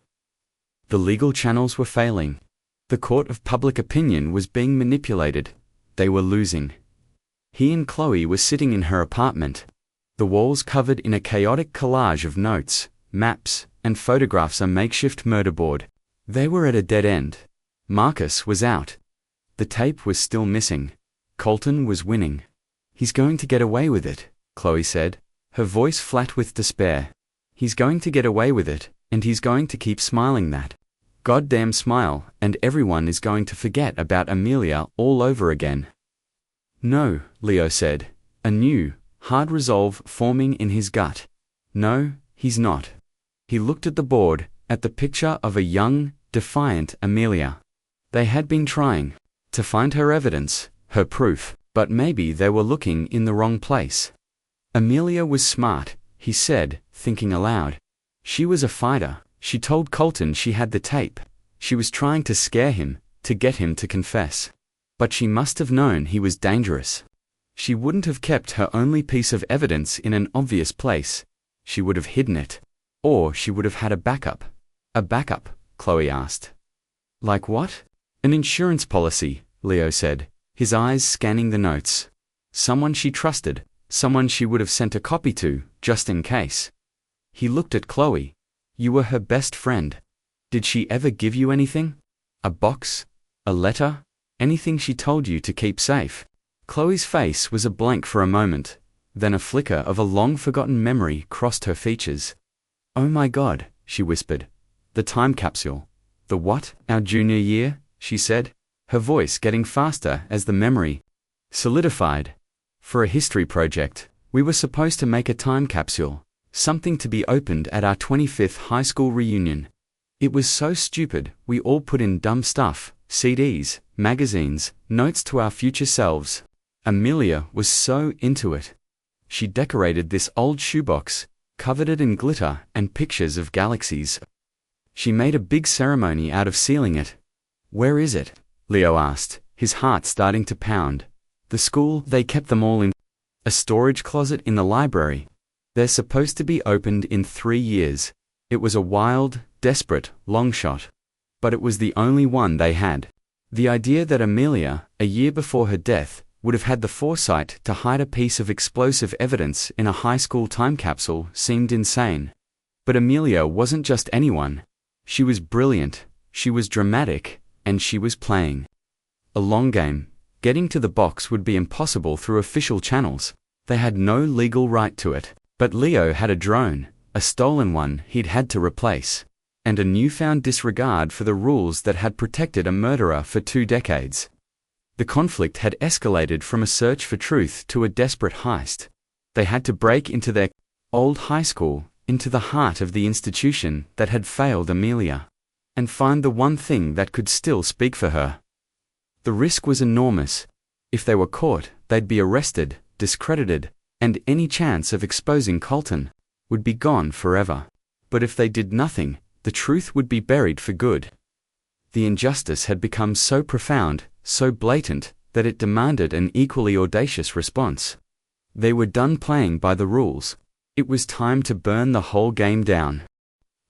Speaker 1: The legal channels were failing. The court of public opinion was being manipulated. They were losing. He and Chloe were sitting in her apartment, the walls covered in a chaotic collage of notes, maps, and photographs, a makeshift murder board. They were at a dead end. Marcus was out. The tape was still missing. Colton was winning. "He's going to get away with it," Chloe said, her voice flat with despair. "He's going to get away with it, and he's going to keep smiling that goddamn smile, and everyone is going to forget about Amelia all over again." "No," Leo said, a new, hard resolve forming in his gut. "No, he's not." He looked at the board, at the picture of a young, defiant Amelia. They had been trying to find her evidence, her proof, but maybe they were looking in the wrong place. Amelia was smart, he said, thinking aloud. She was a fighter. She told Colton she had the tape. She was trying to scare him, to get him to confess. But she must have known he was dangerous. She wouldn't have kept her only piece of evidence in an obvious place. She would have hidden it. Or she would have had a backup. "A backup?" Chloe asked. "Like what?" "An insurance policy," Leo said, his eyes scanning the notes. "Someone she trusted, someone she would have sent a copy to, just in case." He looked at Chloe. "You were her best friend. Did she ever give you anything? A box? A letter? Anything she told you to keep safe?" Chloe's face was a blank for a moment, then a flicker of a long-forgotten memory crossed her features. "Oh my God," she whispered. "The time capsule." "The what?" "Our junior year," she said, her voice getting faster as the memory solidified. "For a history project, We were supposed to make a time capsule, something to be opened at our 25th high school reunion. It was so stupid, we all put in dumb stuff, CDs, magazines, notes to our future selves. Amelia was so into it. She decorated this old shoebox, covered it in glitter and pictures of galaxies. She made a big ceremony out of sealing it. "Where is it?" Leo asked, his heart starting to pound. "The school, they kept them all in a storage closet in the library. They're supposed to be opened in 3 years. It was a wild, desperate, long shot. But it was the only one they had. The idea that Amelia, a year before her death, would have had the foresight to hide a piece of explosive evidence in a high school time capsule seemed insane. But Amelia wasn't just anyone. She was brilliant, she was dramatic, and she was playing a long game. Getting to the box would be impossible through official channels. They had no legal right to it. But Leo had a drone, a stolen one he'd had to replace, and a newfound disregard for the rules that had protected a murderer for 2 decades. The conflict had escalated from a search for truth to a desperate heist. They had to break into their old high school, into the heart of the institution that had failed Amelia, and find the one thing that could still speak for her. The risk was enormous. If they were caught, they'd be arrested, discredited, and any chance of exposing Colton would be gone forever. But if they did nothing, the truth would be buried for good. The injustice had become so profound, so blatant, that it demanded an equally audacious response. They were done playing by the rules. It was time to burn the whole game down.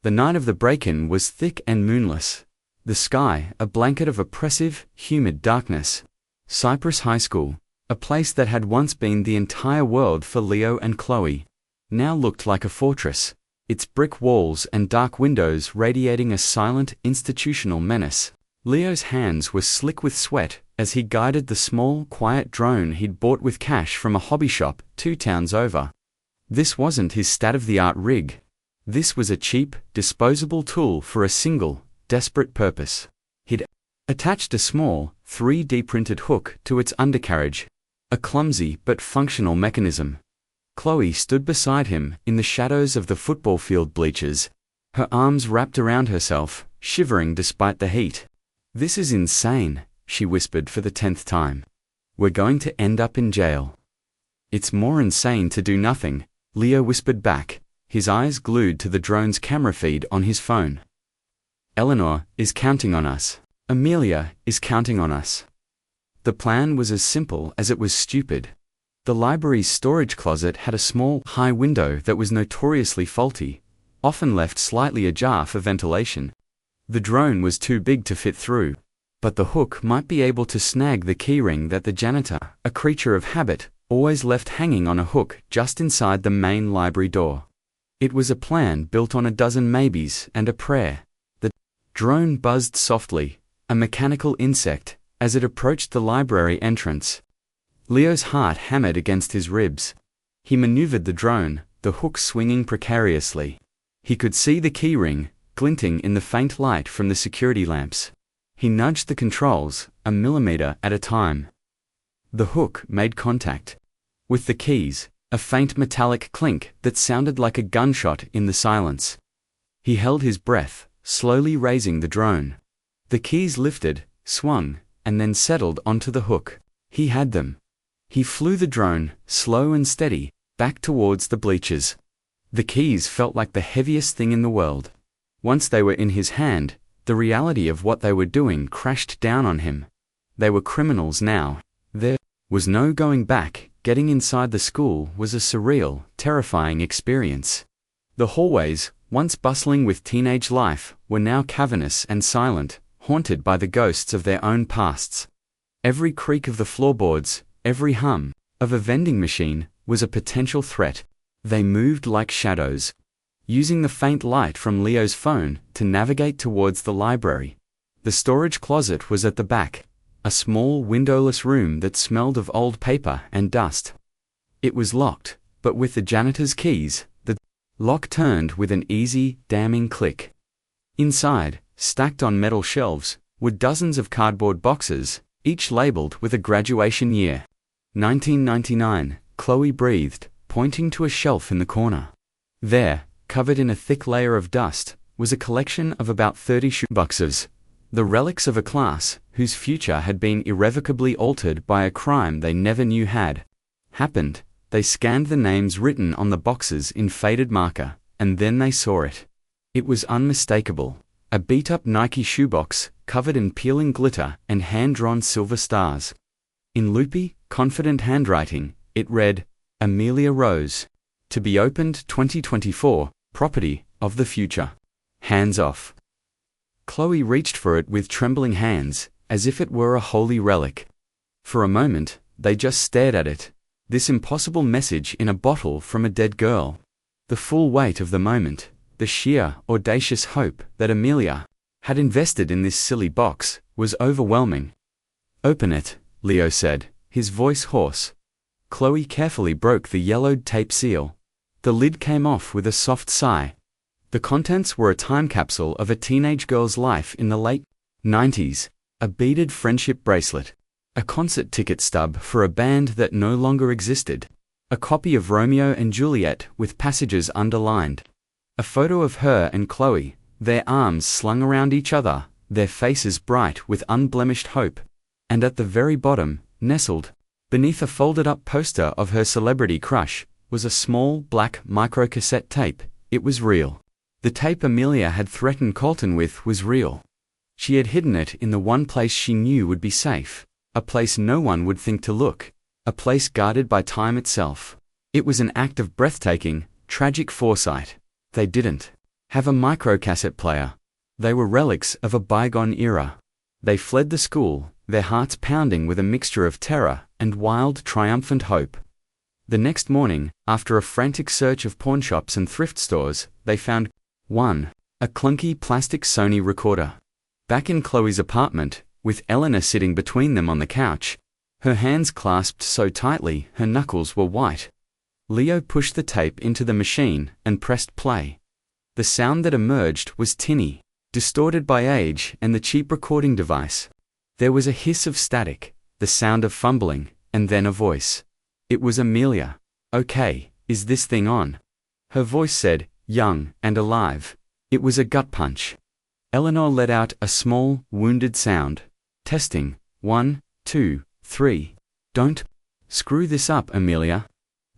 Speaker 1: The night of the break-in was thick and moonless. The sky, a blanket of oppressive, humid darkness. Cypress High School, a place that had once been the entire world for Leo and Chloe, now looked like a fortress, its brick walls and dark windows radiating a silent, institutional menace. Leo's hands were slick with sweat as he guided the small, quiet drone he'd bought with cash from a hobby shop 2 towns over. This wasn't his state-of-the-art rig. This was a cheap, disposable tool for a single, desperate purpose. He'd attached a small, 3D printed hook to its undercarriage, a clumsy but functional mechanism. Chloe stood beside him in the shadows of the football field bleachers, her arms wrapped around herself, shivering despite the heat. "This is insane," she whispered for the 10th time. "We're going to end up in jail." "It's more insane to do nothing," Leo whispered back, his eyes glued to the drone's camera feed on his phone. "Eleanor is counting on us. Amelia is counting on us." The plan was as simple as it was stupid. The library's storage closet had a small, high window that was notoriously faulty, often left slightly ajar for ventilation. The drone was too big to fit through, but the hook might be able to snag the keyring that the janitor, a creature of habit, always left hanging on a hook just inside the main library door. It was a plan built on a dozen maybes and a prayer. The drone buzzed softly, a mechanical insect, as it approached the library entrance. Leo's heart hammered against his ribs. He maneuvered the drone, the hook swinging precariously. He could see the keyring, glinting in the faint light from the security lamps. He nudged the controls, a millimeter at a time. The hook made contact with the keys, a faint metallic clink that sounded like a gunshot in the silence. He held his breath, slowly raising the drone. The keys lifted, swung, and then settled onto the hook. He had them. He flew the drone, slow and steady, back towards the bleachers. The keys felt like the heaviest thing in the world. Once they were in his hand, the reality of what they were doing crashed down on him. They were criminals now. There was no going back. Getting inside the school was a surreal, terrifying experience. The hallways, once bustling with teenage life, were now cavernous and silent, haunted by the ghosts of their own pasts. Every creak of the floorboards, every hum of a vending machine, was a potential threat. They moved like shadows, using the faint light from Leo's phone to navigate towards the library. The storage closet was at the back, a small windowless room that smelled of old paper and dust. It was locked, but with the janitor's keys, the lock turned with an easy, damning click. Inside, stacked on metal shelves, were dozens of cardboard boxes, each labeled with a graduation year. 1999, Chloe breathed, pointing to a shelf in the corner. There, covered in a thick layer of dust, was a collection of about 30 shoeboxes, the relics of a class whose future had been irrevocably altered by a crime they never knew had happened. They scanned the names written on the boxes in faded marker, and then they saw it. It was unmistakable. A beat-up Nike shoebox, covered in peeling glitter and hand-drawn silver stars. In loopy, confident handwriting, it read, Amelia Rose. To be opened 2024, property of the future. Hands off. Chloe reached for it with trembling hands, as if it were a holy relic. For a moment, they just stared at it. This impossible message in a bottle from a dead girl. The full weight of the moment, the sheer, audacious hope that Amelia had invested in this silly box, was overwhelming. Open it, Leo said, his voice hoarse. Chloe carefully broke the yellowed tape seal. The lid came off with a soft sigh. The contents were a time capsule of a teenage girl's life in the late 90s, a beaded friendship bracelet, a concert ticket stub for a band that no longer existed, a copy of Romeo and Juliet with passages underlined, a photo of her and Chloe, their arms slung around each other, their faces bright with unblemished hope, and at the very bottom, nestled, beneath a folded-up poster of her celebrity crush, was a small black microcassette tape. It was real. The tape Amelia had threatened Colton with was real. She had hidden it in the one place she knew would be safe, a place no one would think to look, a place guarded by time itself. It was an act of breathtaking, tragic foresight. They didn't have a microcassette player. They were relics of a bygone era. They fled the school, their hearts pounding with a mixture of terror and wild, triumphant hope. The next morning, after a frantic search of pawnshops and thrift stores, they found 1. A clunky plastic Sony recorder. Back in Chloe's apartment, with Eleanor sitting between them on the couch, her hands clasped so tightly her knuckles were white. Leo pushed the tape into the machine and pressed play. The sound that emerged was tinny, distorted by age and the cheap recording device. There was a hiss of static, the sound of fumbling, and then a voice. It was Amelia. Okay, is this thing on? Her voice said, young and alive. It was a gut punch. Eleanor let out a small, wounded sound. Testing. 1, 2, 3. Don't screw this up, Amelia.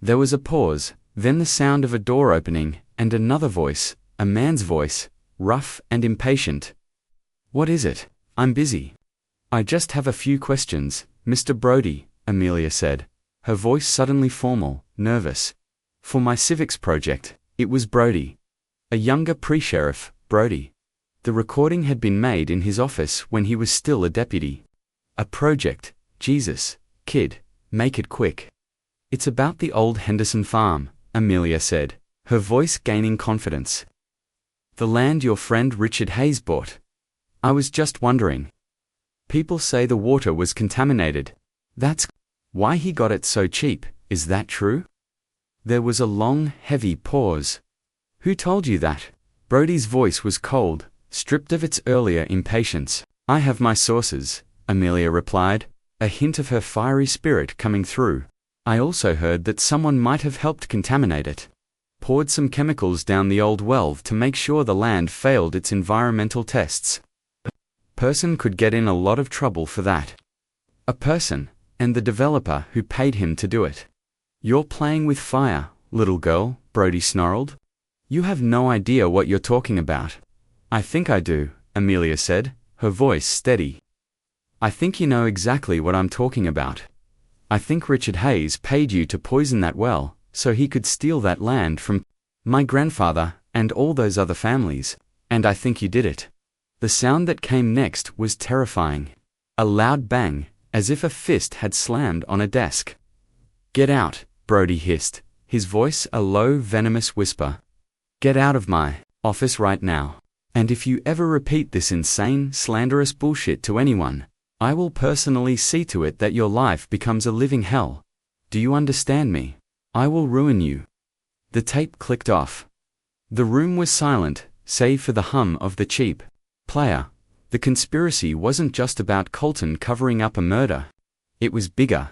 Speaker 1: There was a pause, then the sound of a door opening, and another voice, a man's voice, rough and impatient. What is it? I'm busy. I just have a few questions, Mr. Brody, Amelia said, her voice suddenly formal, nervous. For my civics project. It was Brody. A younger pre-sheriff, Brody. The recording had been made in his office when he was still a deputy. A project. Jesus, kid, make it quick. It's about the old Henderson farm, Amelia said, her voice gaining confidence. The land your friend Richard Hayes bought. I was just wondering. People say the water was contaminated. That's why he got it so cheap, is that true? There was a long, heavy pause. Who told you that? Brody's voice was cold, stripped of its earlier impatience. I have my sources, Amelia replied, a hint of her fiery spirit coming through. I also heard that someone might have helped contaminate it. Poured some chemicals down the old well to make sure the land failed its environmental tests. A person could get in a lot of trouble for that. A person, and the developer who paid him to do it. You're playing with fire, little girl, Brody snarled. You have no idea what you're talking about. I think I do, Amelia said, her voice steady. I think you know exactly what I'm talking about. I think Richard Hayes paid you to poison that well, so he could steal that land from my grandfather and all those other families, and I think you did it. The sound that came next was terrifying. A loud bang, as if a fist had slammed on a desk. Get out, Brody hissed, his voice a low, venomous whisper. Get out of my office right now. And if you ever repeat this insane, slanderous bullshit to anyone, I will personally see to it that your life becomes a living hell. Do you understand me? I will ruin you. The tape clicked off. The room was silent, save for the hum of the cheap player. The conspiracy wasn't just about Colton covering up a murder. It was bigger.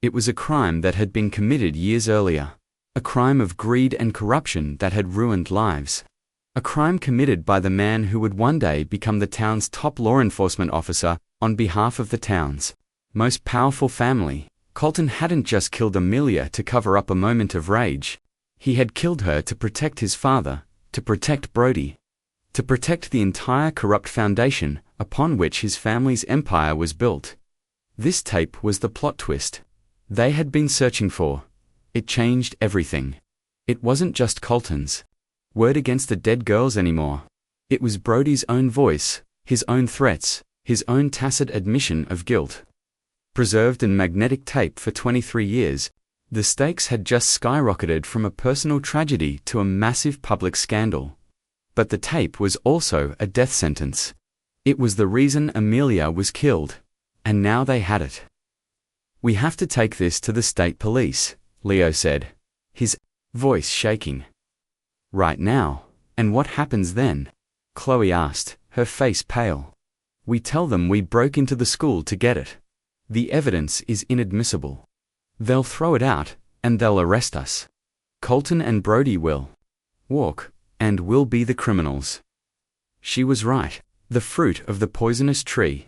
Speaker 1: It was a crime that had been committed years earlier. A crime of greed and corruption that had ruined lives. A crime committed by the man who would one day become the town's top law enforcement officer on behalf of the town's most powerful family. Colton hadn't just killed Amelia to cover up a moment of rage. He had killed her to protect his father, to protect Brody, to protect the entire corrupt foundation upon which his family's empire was built. This tape was the plot twist they had been searching for. It changed everything. It wasn't just Colton's word against the dead girls anymore. It was Brody's own voice, his own threats, his own tacit admission of guilt. Preserved in magnetic tape for 23 years, the stakes had just skyrocketed from a personal tragedy to a massive public scandal. But the tape was also a death sentence. It was the reason Amelia was killed, and now they had it. "We have to take this to the state police," Leo said, his voice shaking. "Right now? And what happens then?" Chloe asked, her face pale. "We tell them we broke into the school to get it. The evidence is inadmissible. They'll throw it out, and they'll arrest us. Colton and Brody will walk, and we'll be the criminals." She was right. The fruit of the poisonous tree.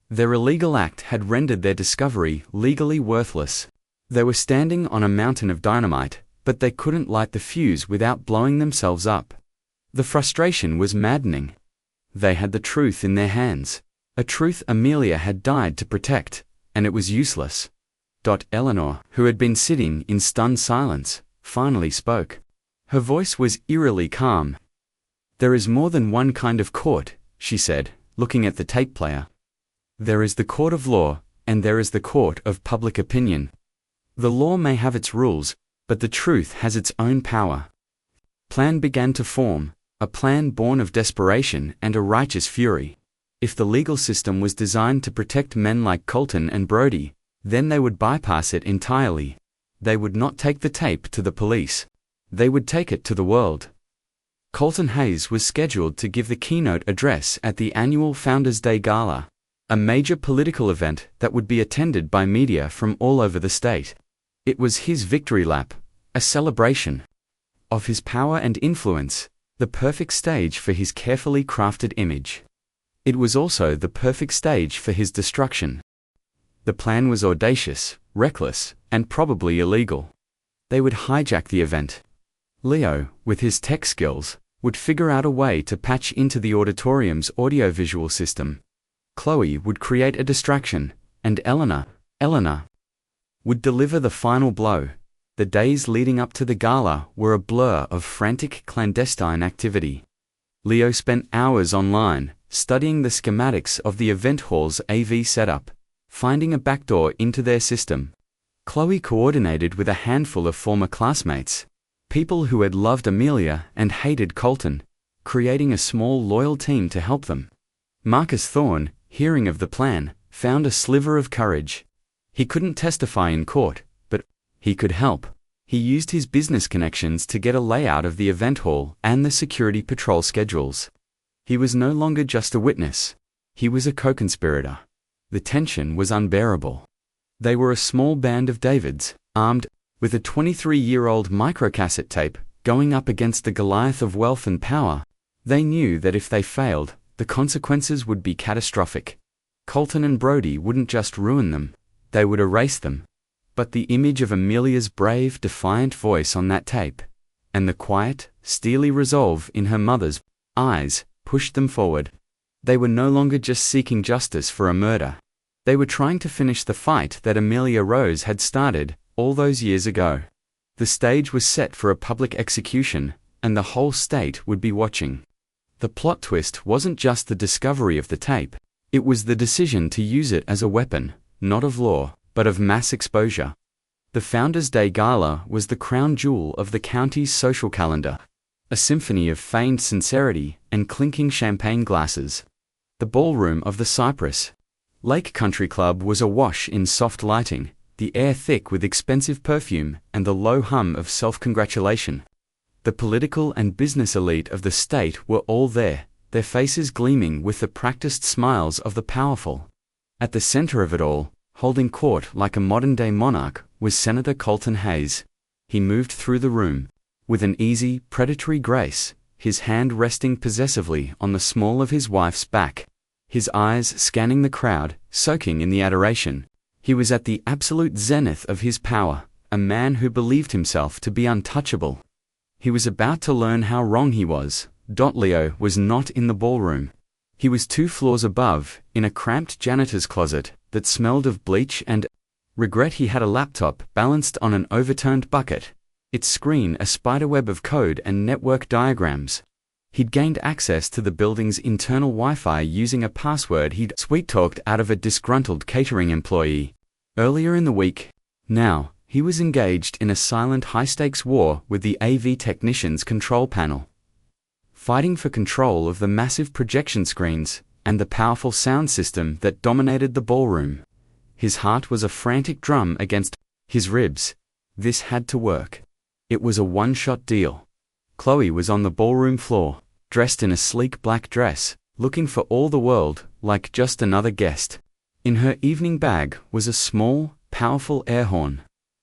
Speaker 1: Their illegal act had rendered their discovery legally worthless. They were standing on a mountain of dynamite, but they couldn't light the fuse without blowing themselves up. The frustration was maddening. They had the truth in their hands, a truth Amelia had died to protect, and it was useless. Eleanor, who had been sitting in stunned silence, finally spoke. Her voice was eerily calm. "There is more than one kind of court," she said, looking at the tape player. "There is the court of law, and there is the court of public opinion. The law may have its rules, but the truth has its own power." Plan began to form, a plan born of desperation and a righteous fury. If the legal system was designed to protect men like Colton and Brody, then they would bypass it entirely. They would not take the tape to the police. They would take it to the world. Colton Hayes was scheduled to give the keynote address at the annual Founders' Day Gala, a major political event that would be attended by media from all over the state. It was his victory lap, a celebration of his power and influence, the perfect stage for his carefully crafted image. It was also the perfect stage for his destruction. The plan was audacious, reckless, and probably illegal. They would hijack the event. Leo, with his tech skills, would figure out a way to patch into the auditorium's audiovisual system. Chloe would create a distraction, and Eleanor would deliver the final blow. The days leading up to the gala were a blur of frantic clandestine activity. Leo spent hours online, studying the schematics of the event hall's AV setup, finding a backdoor into their system. Chloe coordinated with a handful of former classmates, people who had loved Amelia and hated Colton, creating a small loyal team to help them. Marcus Thorne, hearing of the plan, found a sliver of courage. He couldn't testify in court, but he could help. He used his business connections to get a layout of the event hall and the security patrol schedules. He was no longer just a witness. He was a co-conspirator. The tension was unbearable. They were a small band of Davids, armed with a 23-year-old microcassette tape, going up against the Goliath of wealth and power. They knew that if they failed, the consequences would be catastrophic. Colton and Brody wouldn't just ruin them, they would erase them. But the image of Amelia's brave, defiant voice on that tape, and the quiet, steely resolve in her mother's eyes, pushed them forward. They were no longer just seeking justice for a murder. They were trying to finish the fight that Amelia Rose had started all those years ago. The stage was set for a public execution, and the whole state would be watching. The plot twist wasn't just the discovery of the tape, it was the decision to use it as a weapon, not of law, but of mass exposure. The Founders' Day Gala was the crown jewel of the county's social calendar, a symphony of feigned sincerity and clinking champagne glasses. The ballroom of the Cypress Lake Country Club was awash in soft lighting, the air thick with expensive perfume and the low hum of self-congratulation. The political and business elite of the state were all there, their faces gleaming with the practiced smiles of the powerful. At the center of it all, holding court like a modern-day monarch, was Senator Colton Hayes. He moved through the room, with an easy, predatory grace, his hand resting possessively on the small of his wife's back, his eyes scanning the crowd, soaking in the adoration. He was at the absolute zenith of his power, a man who believed himself to be untouchable. He was about to learn how wrong he was. Leo was not in the ballroom. He was 2 floors above, in a cramped janitor's closet that smelled of bleach and regret. He had a laptop balanced on an overturned bucket, its screen a spiderweb of code and network diagrams. He'd gained access to the building's internal Wi-Fi using a password he'd sweet-talked out of a disgruntled catering employee earlier in the week. Now, he was engaged in a silent high-stakes war with the AV technician's control panel, fighting for control of the massive projection screens and the powerful sound system that dominated the ballroom. His heart was a frantic drum against his ribs. This had to work. It was a one-shot deal. Chloe was on the ballroom floor, dressed in a sleek black dress, looking for all the world like just another guest. In her evening bag was a small, powerful air horn.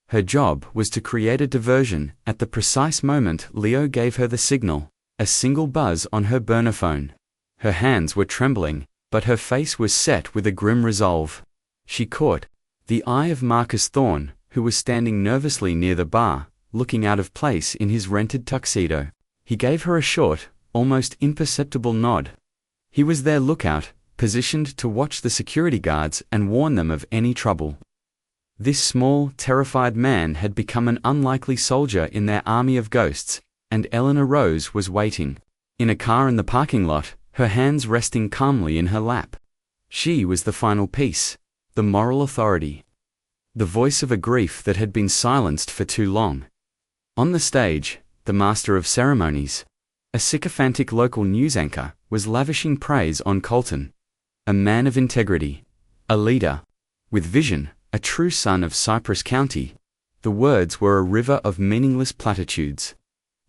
Speaker 1: Her job was to create a diversion at the precise moment Leo gave her the signal, a single buzz on her burner phone. Her hands were trembling, but her face was set with a grim resolve. She caught the eye of Marcus Thorne, who was standing nervously near the bar, looking out of place in his rented tuxedo. He gave her a short, almost imperceptible nod. He was their lookout, positioned to watch the security guards and warn them of any trouble. This small, terrified man had become an unlikely soldier in their army of ghosts, and Eleanor Rose was waiting, in a car in the parking lot, her hands resting calmly in her lap. She was the final piece, the moral authority, the voice of a grief that had been silenced for too long. On the stage, the master of ceremonies, a sycophantic local news anchor, was lavishing praise on Colton, a man of integrity, a leader, with vision, a true son of Cypress County. The words were a river of meaningless platitudes.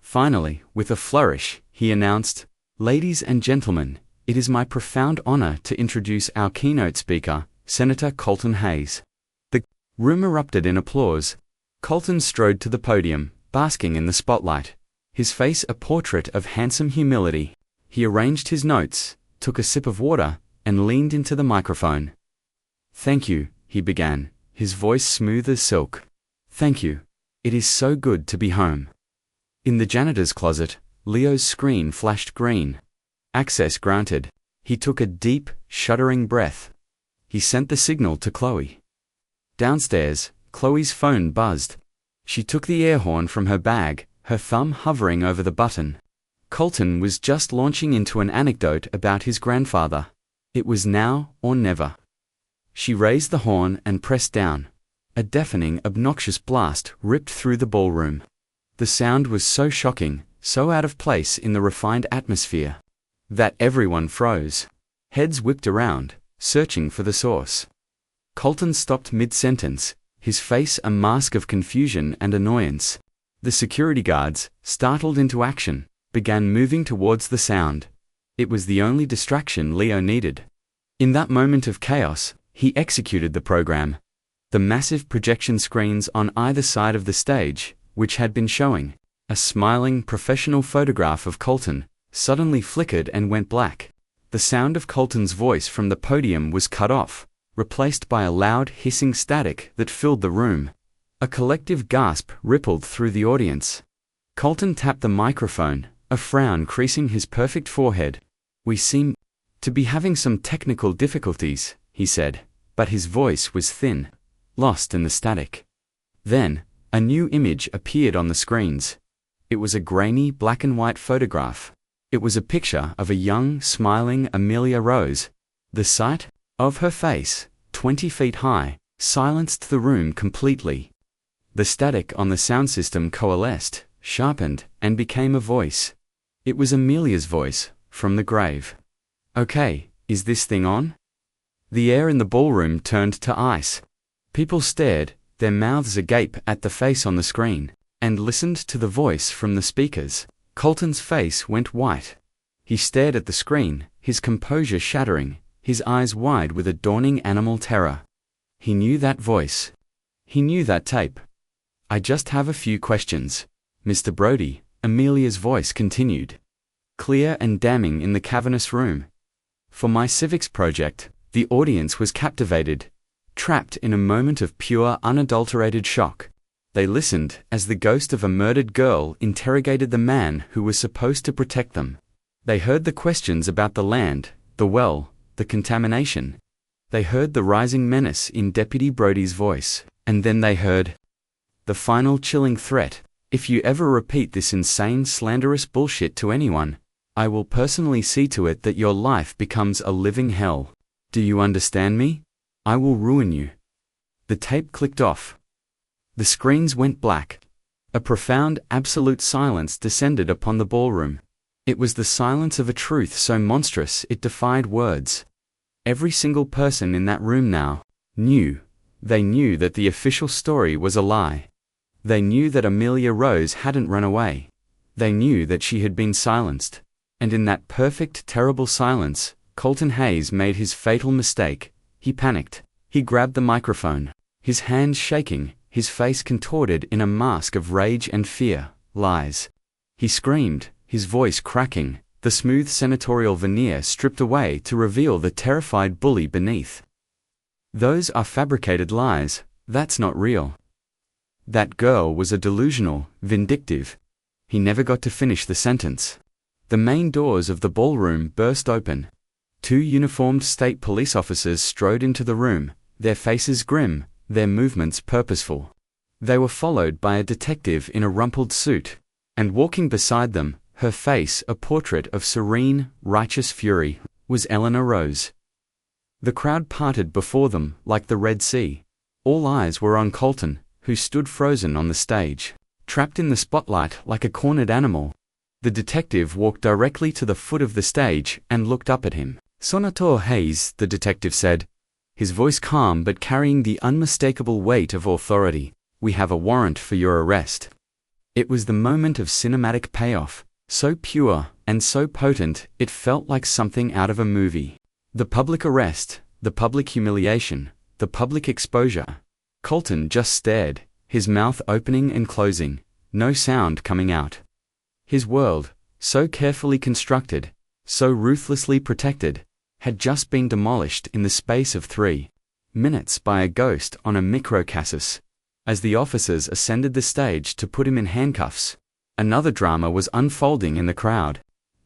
Speaker 1: Finally, with a flourish, he announced, "Ladies and gentlemen, it is my profound honor to introduce our keynote speaker, Senator Colton Hayes." The room erupted in applause. Colton strode to the podium, basking in the spotlight, his face a portrait of handsome humility. He arranged his notes, took a sip of water, and leaned into the microphone. "Thank you," he began, his voice smooth as silk. "Thank you. It is so good to be home." In the janitor's closet, Leo's screen flashed green. Access granted. He took a deep, shuddering breath. He sent the signal to Chloe. Downstairs, Chloe's phone buzzed. She took the air horn from her bag, her thumb hovering over the button. Colton was just launching into an anecdote about his grandfather. It was now or never. She raised the horn and pressed down. A deafening, obnoxious blast ripped through the ballroom. The sound was so shocking, so out of place in the refined atmosphere, that everyone froze. Heads whipped around, searching for the source. Colton stopped mid-sentence, his face a mask of confusion and annoyance. The security guards, startled into action, began moving towards the sound. It was the only distraction Leo needed. In that moment of chaos, he executed the program. The massive projection screens on either side of the stage, which had been showing a smiling, professional photograph of Colton, suddenly flickered and went black. The sound of Colton's voice from the podium was cut off, replaced by a loud, hissing static that filled the room. A collective gasp rippled through the audience. Colton tapped the microphone, a frown creasing his perfect forehead. "We seem to be having some technical difficulties," he said, but his voice was thin, lost in the static. Then, a new image appeared on the screens. It was a grainy black-and-white photograph. It was a picture of a young, smiling Amelia Rose. The sight of her face, 20 feet high, silenced the room completely. The static on the sound system coalesced, sharpened, and became a voice. It was Amelia's voice, from the grave. "Okay, is this thing on?" The air in the ballroom turned to ice. People stared, their mouths agape at the face on the screen, and listened to the voice from the speakers. Colton's face went white. He stared at the screen, his composure shattering, his eyes wide with a dawning animal terror. He knew that voice. He knew that tape. I just have a few questions. Mr. Brody, Amelia's voice continued, clear and damning in the cavernous room. For my civics project, the audience was captivated, trapped in a moment of pure, unadulterated shock. They listened as the ghost of a murdered girl interrogated the man who was supposed to protect them. They heard the questions about the land, the well, the contamination. They heard the rising menace in Deputy Brody's voice, and then they heard the final chilling threat: if you ever repeat this insane, slanderous bullshit to anyone, I will personally see to it that your life becomes a living hell. Do you understand me? I will ruin you. The tape clicked off. The screens went black. A profound, absolute silence descended upon the ballroom. It was the silence of a truth so monstrous it defied words. Every single person in that room now knew. They knew that the official story was a lie. They knew that Amelia Rose hadn't run away. They knew that she had been silenced. And in that perfect, terrible silence, Colton Hayes made his fatal mistake. He panicked. He grabbed the microphone, his hands shaking, his face contorted in a mask of rage and fear. Lies. He screamed, his voice cracking, the smooth senatorial veneer stripped away to reveal the terrified bully beneath. Those are fabricated lies. That's not real. That girl was a delusional, vindictive. He never got to finish the sentence. The main doors of the ballroom burst open. 2 uniformed state police officers strode into the room, their faces grim, their movements purposeful. They were followed by a detective in a rumpled suit, and walking beside them, her face a portrait of serene, righteous fury, was Eleanor Rose. The crowd parted before them like the Red Sea. All eyes were on Colton, who stood frozen on the stage, trapped in the spotlight like a cornered animal. The detective walked directly to the foot of the stage and looked up at him. "Senator Hayes," the detective said, his voice calm but carrying the unmistakable weight of authority, "we have a warrant for your arrest." It was the moment of cinematic payoff, so pure and so potent it felt like something out of a movie. The public arrest, the public humiliation, the public exposure. Colton just stared, his mouth opening and closing, no sound coming out. His world, so carefully constructed, so ruthlessly protected, had just been demolished in the space of 3 minutes by a ghost on a microcasus. As the officers ascended the stage to put him in handcuffs, another drama was unfolding in the crowd.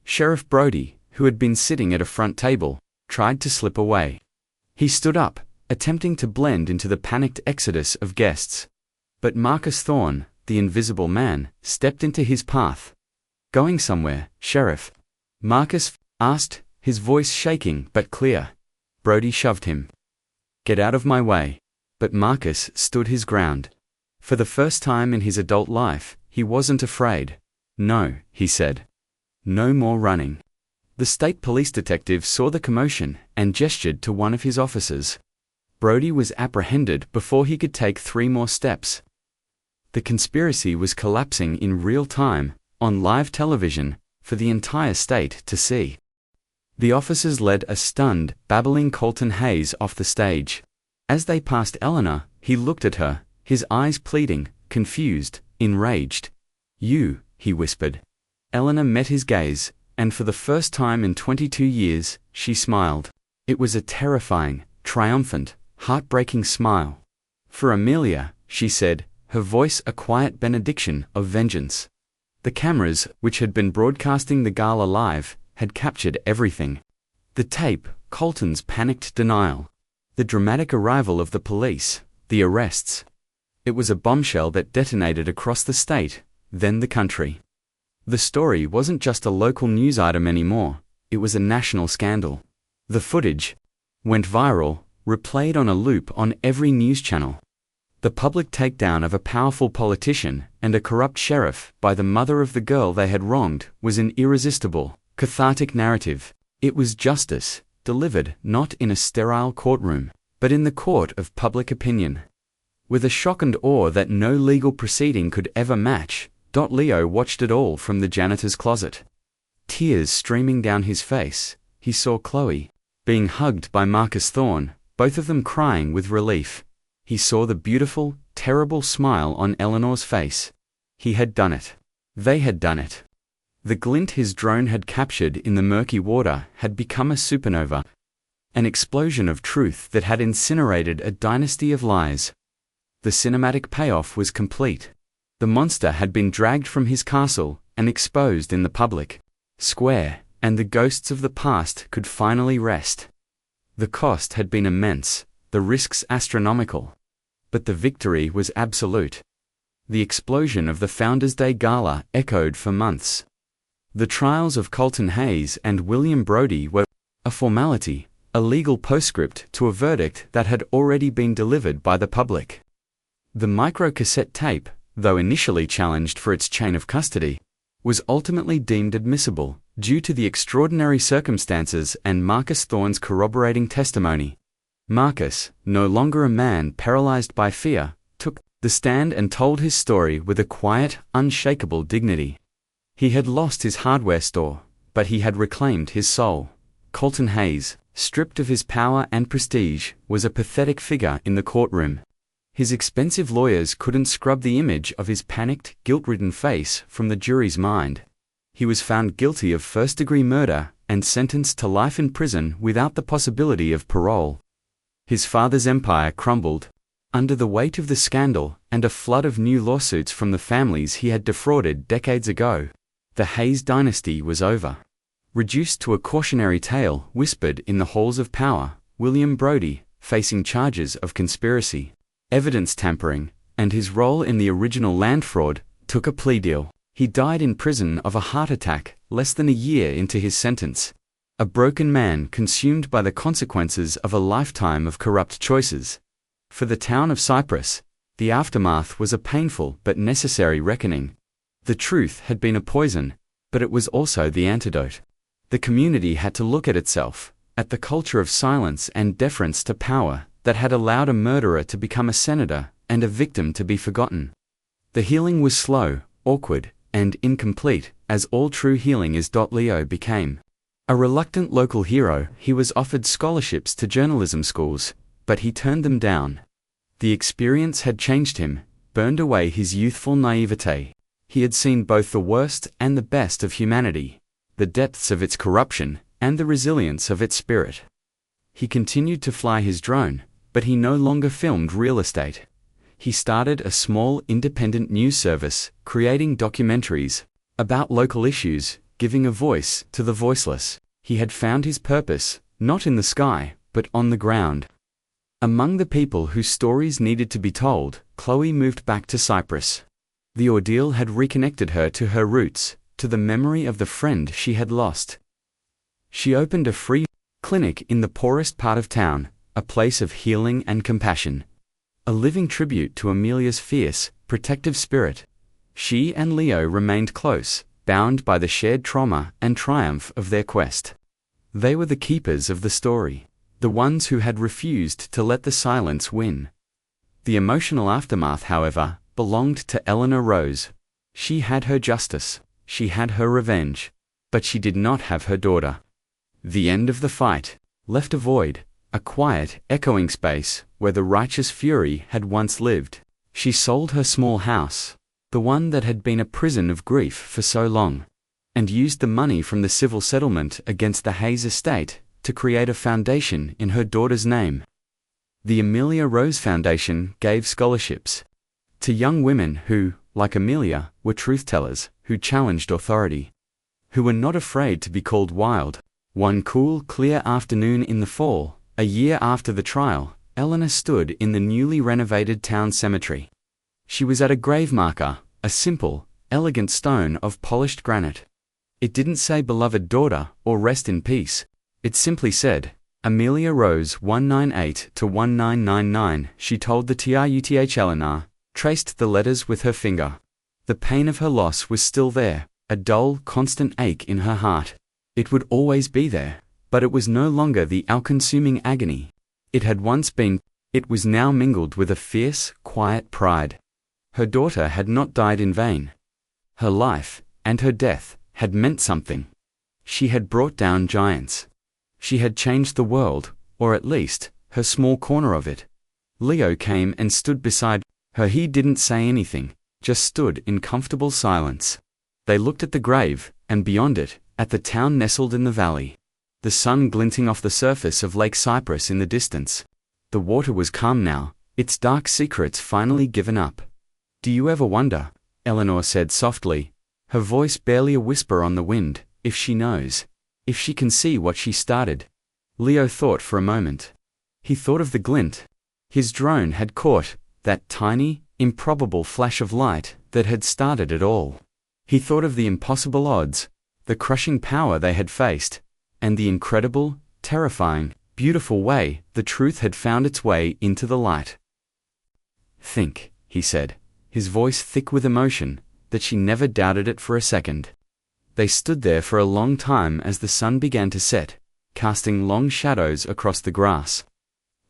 Speaker 1: Sheriff Brody, who had been sitting at a front table, tried to slip away. He stood up, attempting to blend into the panicked exodus of guests. But Marcus Thorne, the invisible man, stepped into his path. "Going somewhere, Sheriff?" Marcus asked, his voice shaking but clear. Brody shoved him. "Get out of my way." But Marcus stood his ground. For the first time in his adult life, he wasn't afraid. "No," he said. "No more running." The state police detective saw the commotion and gestured to one of his officers. Brody was apprehended before he could take 3 more steps. The conspiracy was collapsing in real time, on live television, for the entire state to see. The officers led a stunned, babbling Colton Hayes off the stage. As they passed Eleanor, he looked at her, his eyes pleading, confused, enraged. "You," he whispered. Eleanor met his gaze, and for the first time in 22 years, she smiled. It was a terrifying, triumphant, heartbreaking smile. "For Amelia," she said, her voice a quiet benediction of vengeance. The cameras, which had been broadcasting the gala live, had captured everything. The tape, Colton's panicked denial. The dramatic arrival of the police, the arrests. It was a bombshell that detonated across the state, then the country. The story wasn't just a local news item anymore, it was a national scandal. The footage went viral, replayed on a loop on every news channel. The public takedown of a powerful politician and a corrupt sheriff by the mother of the girl they had wronged was an irresistible, cathartic narrative. It was justice, delivered not in a sterile courtroom, but in the court of public opinion. With a shock and awe that no legal proceeding could ever match, Leo watched it all from the janitor's closet. Tears streaming down his face, he saw Chloe being hugged by Marcus Thorne, both of them crying with relief. He saw the beautiful, terrible smile on Eleanor's face. He had done it. They had done it. The glint his drone had captured in the murky water had become a supernova, an explosion of truth that had incinerated a dynasty of lies. The cinematic payoff was complete. The monster had been dragged from his castle and exposed in the public square, and the ghosts of the past could finally rest. The cost had been immense, the risks astronomical. But the victory was absolute. The explosion of the Founders' Day Gala echoed for months. The trials of Colton Hayes and William Brodie were a formality, a legal postscript to a verdict that had already been delivered by the public. The microcassette tape, though initially challenged for its chain of custody, was ultimately deemed admissible due to the extraordinary circumstances and Marcus Thorne's corroborating testimony. Marcus, no longer a man paralyzed by fear, took the stand and told his story with a quiet, unshakable dignity. He had lost his hardware store, but he had reclaimed his soul. Colton Hayes, stripped of his power and prestige, was a pathetic figure in the courtroom. His expensive lawyers couldn't scrub the image of his panicked, guilt-ridden face from the jury's mind. He was found guilty of first-degree murder and sentenced to life in prison without the possibility of parole. His father's empire crumbled. Under the weight of the scandal and a flood of new lawsuits from the families he had defrauded decades ago, the Hayes dynasty was over. Reduced to a cautionary tale whispered in the halls of power, William Brodie, facing charges of conspiracy, evidence tampering, and his role in the original land fraud, took a plea deal. He died in prison of a heart attack less than a year into his sentence. A broken man consumed by the consequences of a lifetime of corrupt choices. For the town of Cyprus, the aftermath was a painful but necessary reckoning. The truth had been a poison, but it was also the antidote. The community had to look at itself, at the culture of silence and deference to power that had allowed a murderer to become a senator and a victim to be forgotten. The healing was slow, awkward, and incomplete, as all true healing is. Leo became a reluctant local hero. He was offered scholarships to journalism schools, but he turned them down. The experience had changed him, burned away his youthful naivete. He had seen both the worst and the best of humanity, the depths of its corruption, and the resilience of its spirit. He continued to fly his drone, but he no longer filmed real estate. He started a small independent news service, creating documentaries about local issues, giving a voice to the voiceless. He had found his purpose, not in the sky, but on the ground. Among the people whose stories needed to be told, Chloe moved back to Cyprus. The ordeal had reconnected her to her roots, to the memory of the friend she had lost. She opened a free clinic in the poorest part of town, a place of healing and compassion. A living tribute to Amelia's fierce, protective spirit. She and Leo remained close, bound by the shared trauma and triumph of their quest. They were the keepers of the story, the ones who had refused to let the silence win. The emotional aftermath, however, belonged to Eleanor Rose. She had her justice, she had her revenge, but she did not have her daughter. The end of the fight left a void, a quiet, echoing space where the righteous fury had once lived. She sold her small house, the one that had been a prison of grief for so long, and used the money from the civil settlement against the Hayes estate to create a foundation in her daughter's name. The Amelia Rose Foundation gave scholarships to young women who, like Amelia, were truth-tellers, who challenged authority, who were not afraid to be called wild. One cool, clear afternoon in the fall, a year after the trial, Eleanor stood in the newly renovated town cemetery. She was at a grave marker, a simple, elegant stone of polished granite. It didn't say beloved daughter or rest in peace. It simply said, Amelia Rose 198 to 1999. She told the truth. Eleanor traced the letters with her finger. The pain of her loss was still there, a dull, constant ache in her heart. It would always be there, but it was no longer the all-consuming agony it had once been. It was now mingled with a fierce, quiet pride. Her daughter had not died in vain. Her life, and her death, had meant something. She had brought down giants. She had changed the world, or at least, her small corner of it. Leo came and stood beside He didn't say anything, just stood in comfortable silence. They looked at the grave, and beyond it, at the town nestled in the valley. The sun glinting off the surface of Lake Cyprus in the distance. The water was calm now, its dark secrets finally given up. "Do you ever wonder," Eleanor said softly, her voice barely a whisper on the wind, "if she knows? If she can see what she started?" Leo thought for a moment. He thought of the glint. His drone had caught that tiny, improbable flash of light that had started it all. He thought of the impossible odds, the crushing power they had faced, and the incredible, terrifying, beautiful way the truth had found its way into the light. "Think," he said, his voice thick with emotion, that she never doubted it for a second. They stood there for a long time as the sun began to set, casting long shadows across the grass.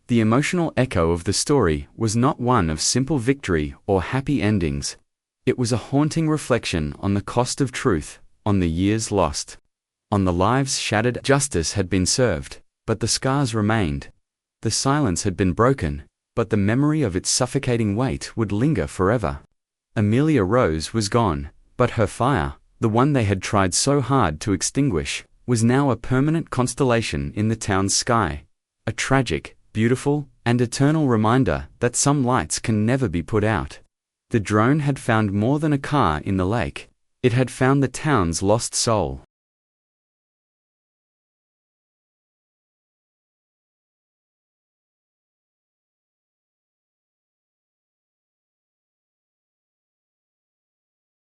Speaker 1: The emotional echo of the story was not one of simple victory or happy endings. It was a haunting reflection on the cost of truth, on the years lost, on the lives shattered. Justice had been served, but the scars remained. The silence had been broken, but the memory of its suffocating weight would linger forever. Amelia Rose was gone, but her fire, the one they had tried so hard to extinguish, was now a permanent constellation in the town's sky. A tragic, beautiful, and eternal reminder that some lights can never be put out. The drone had found more than a car in the lake. It had found the town's lost soul.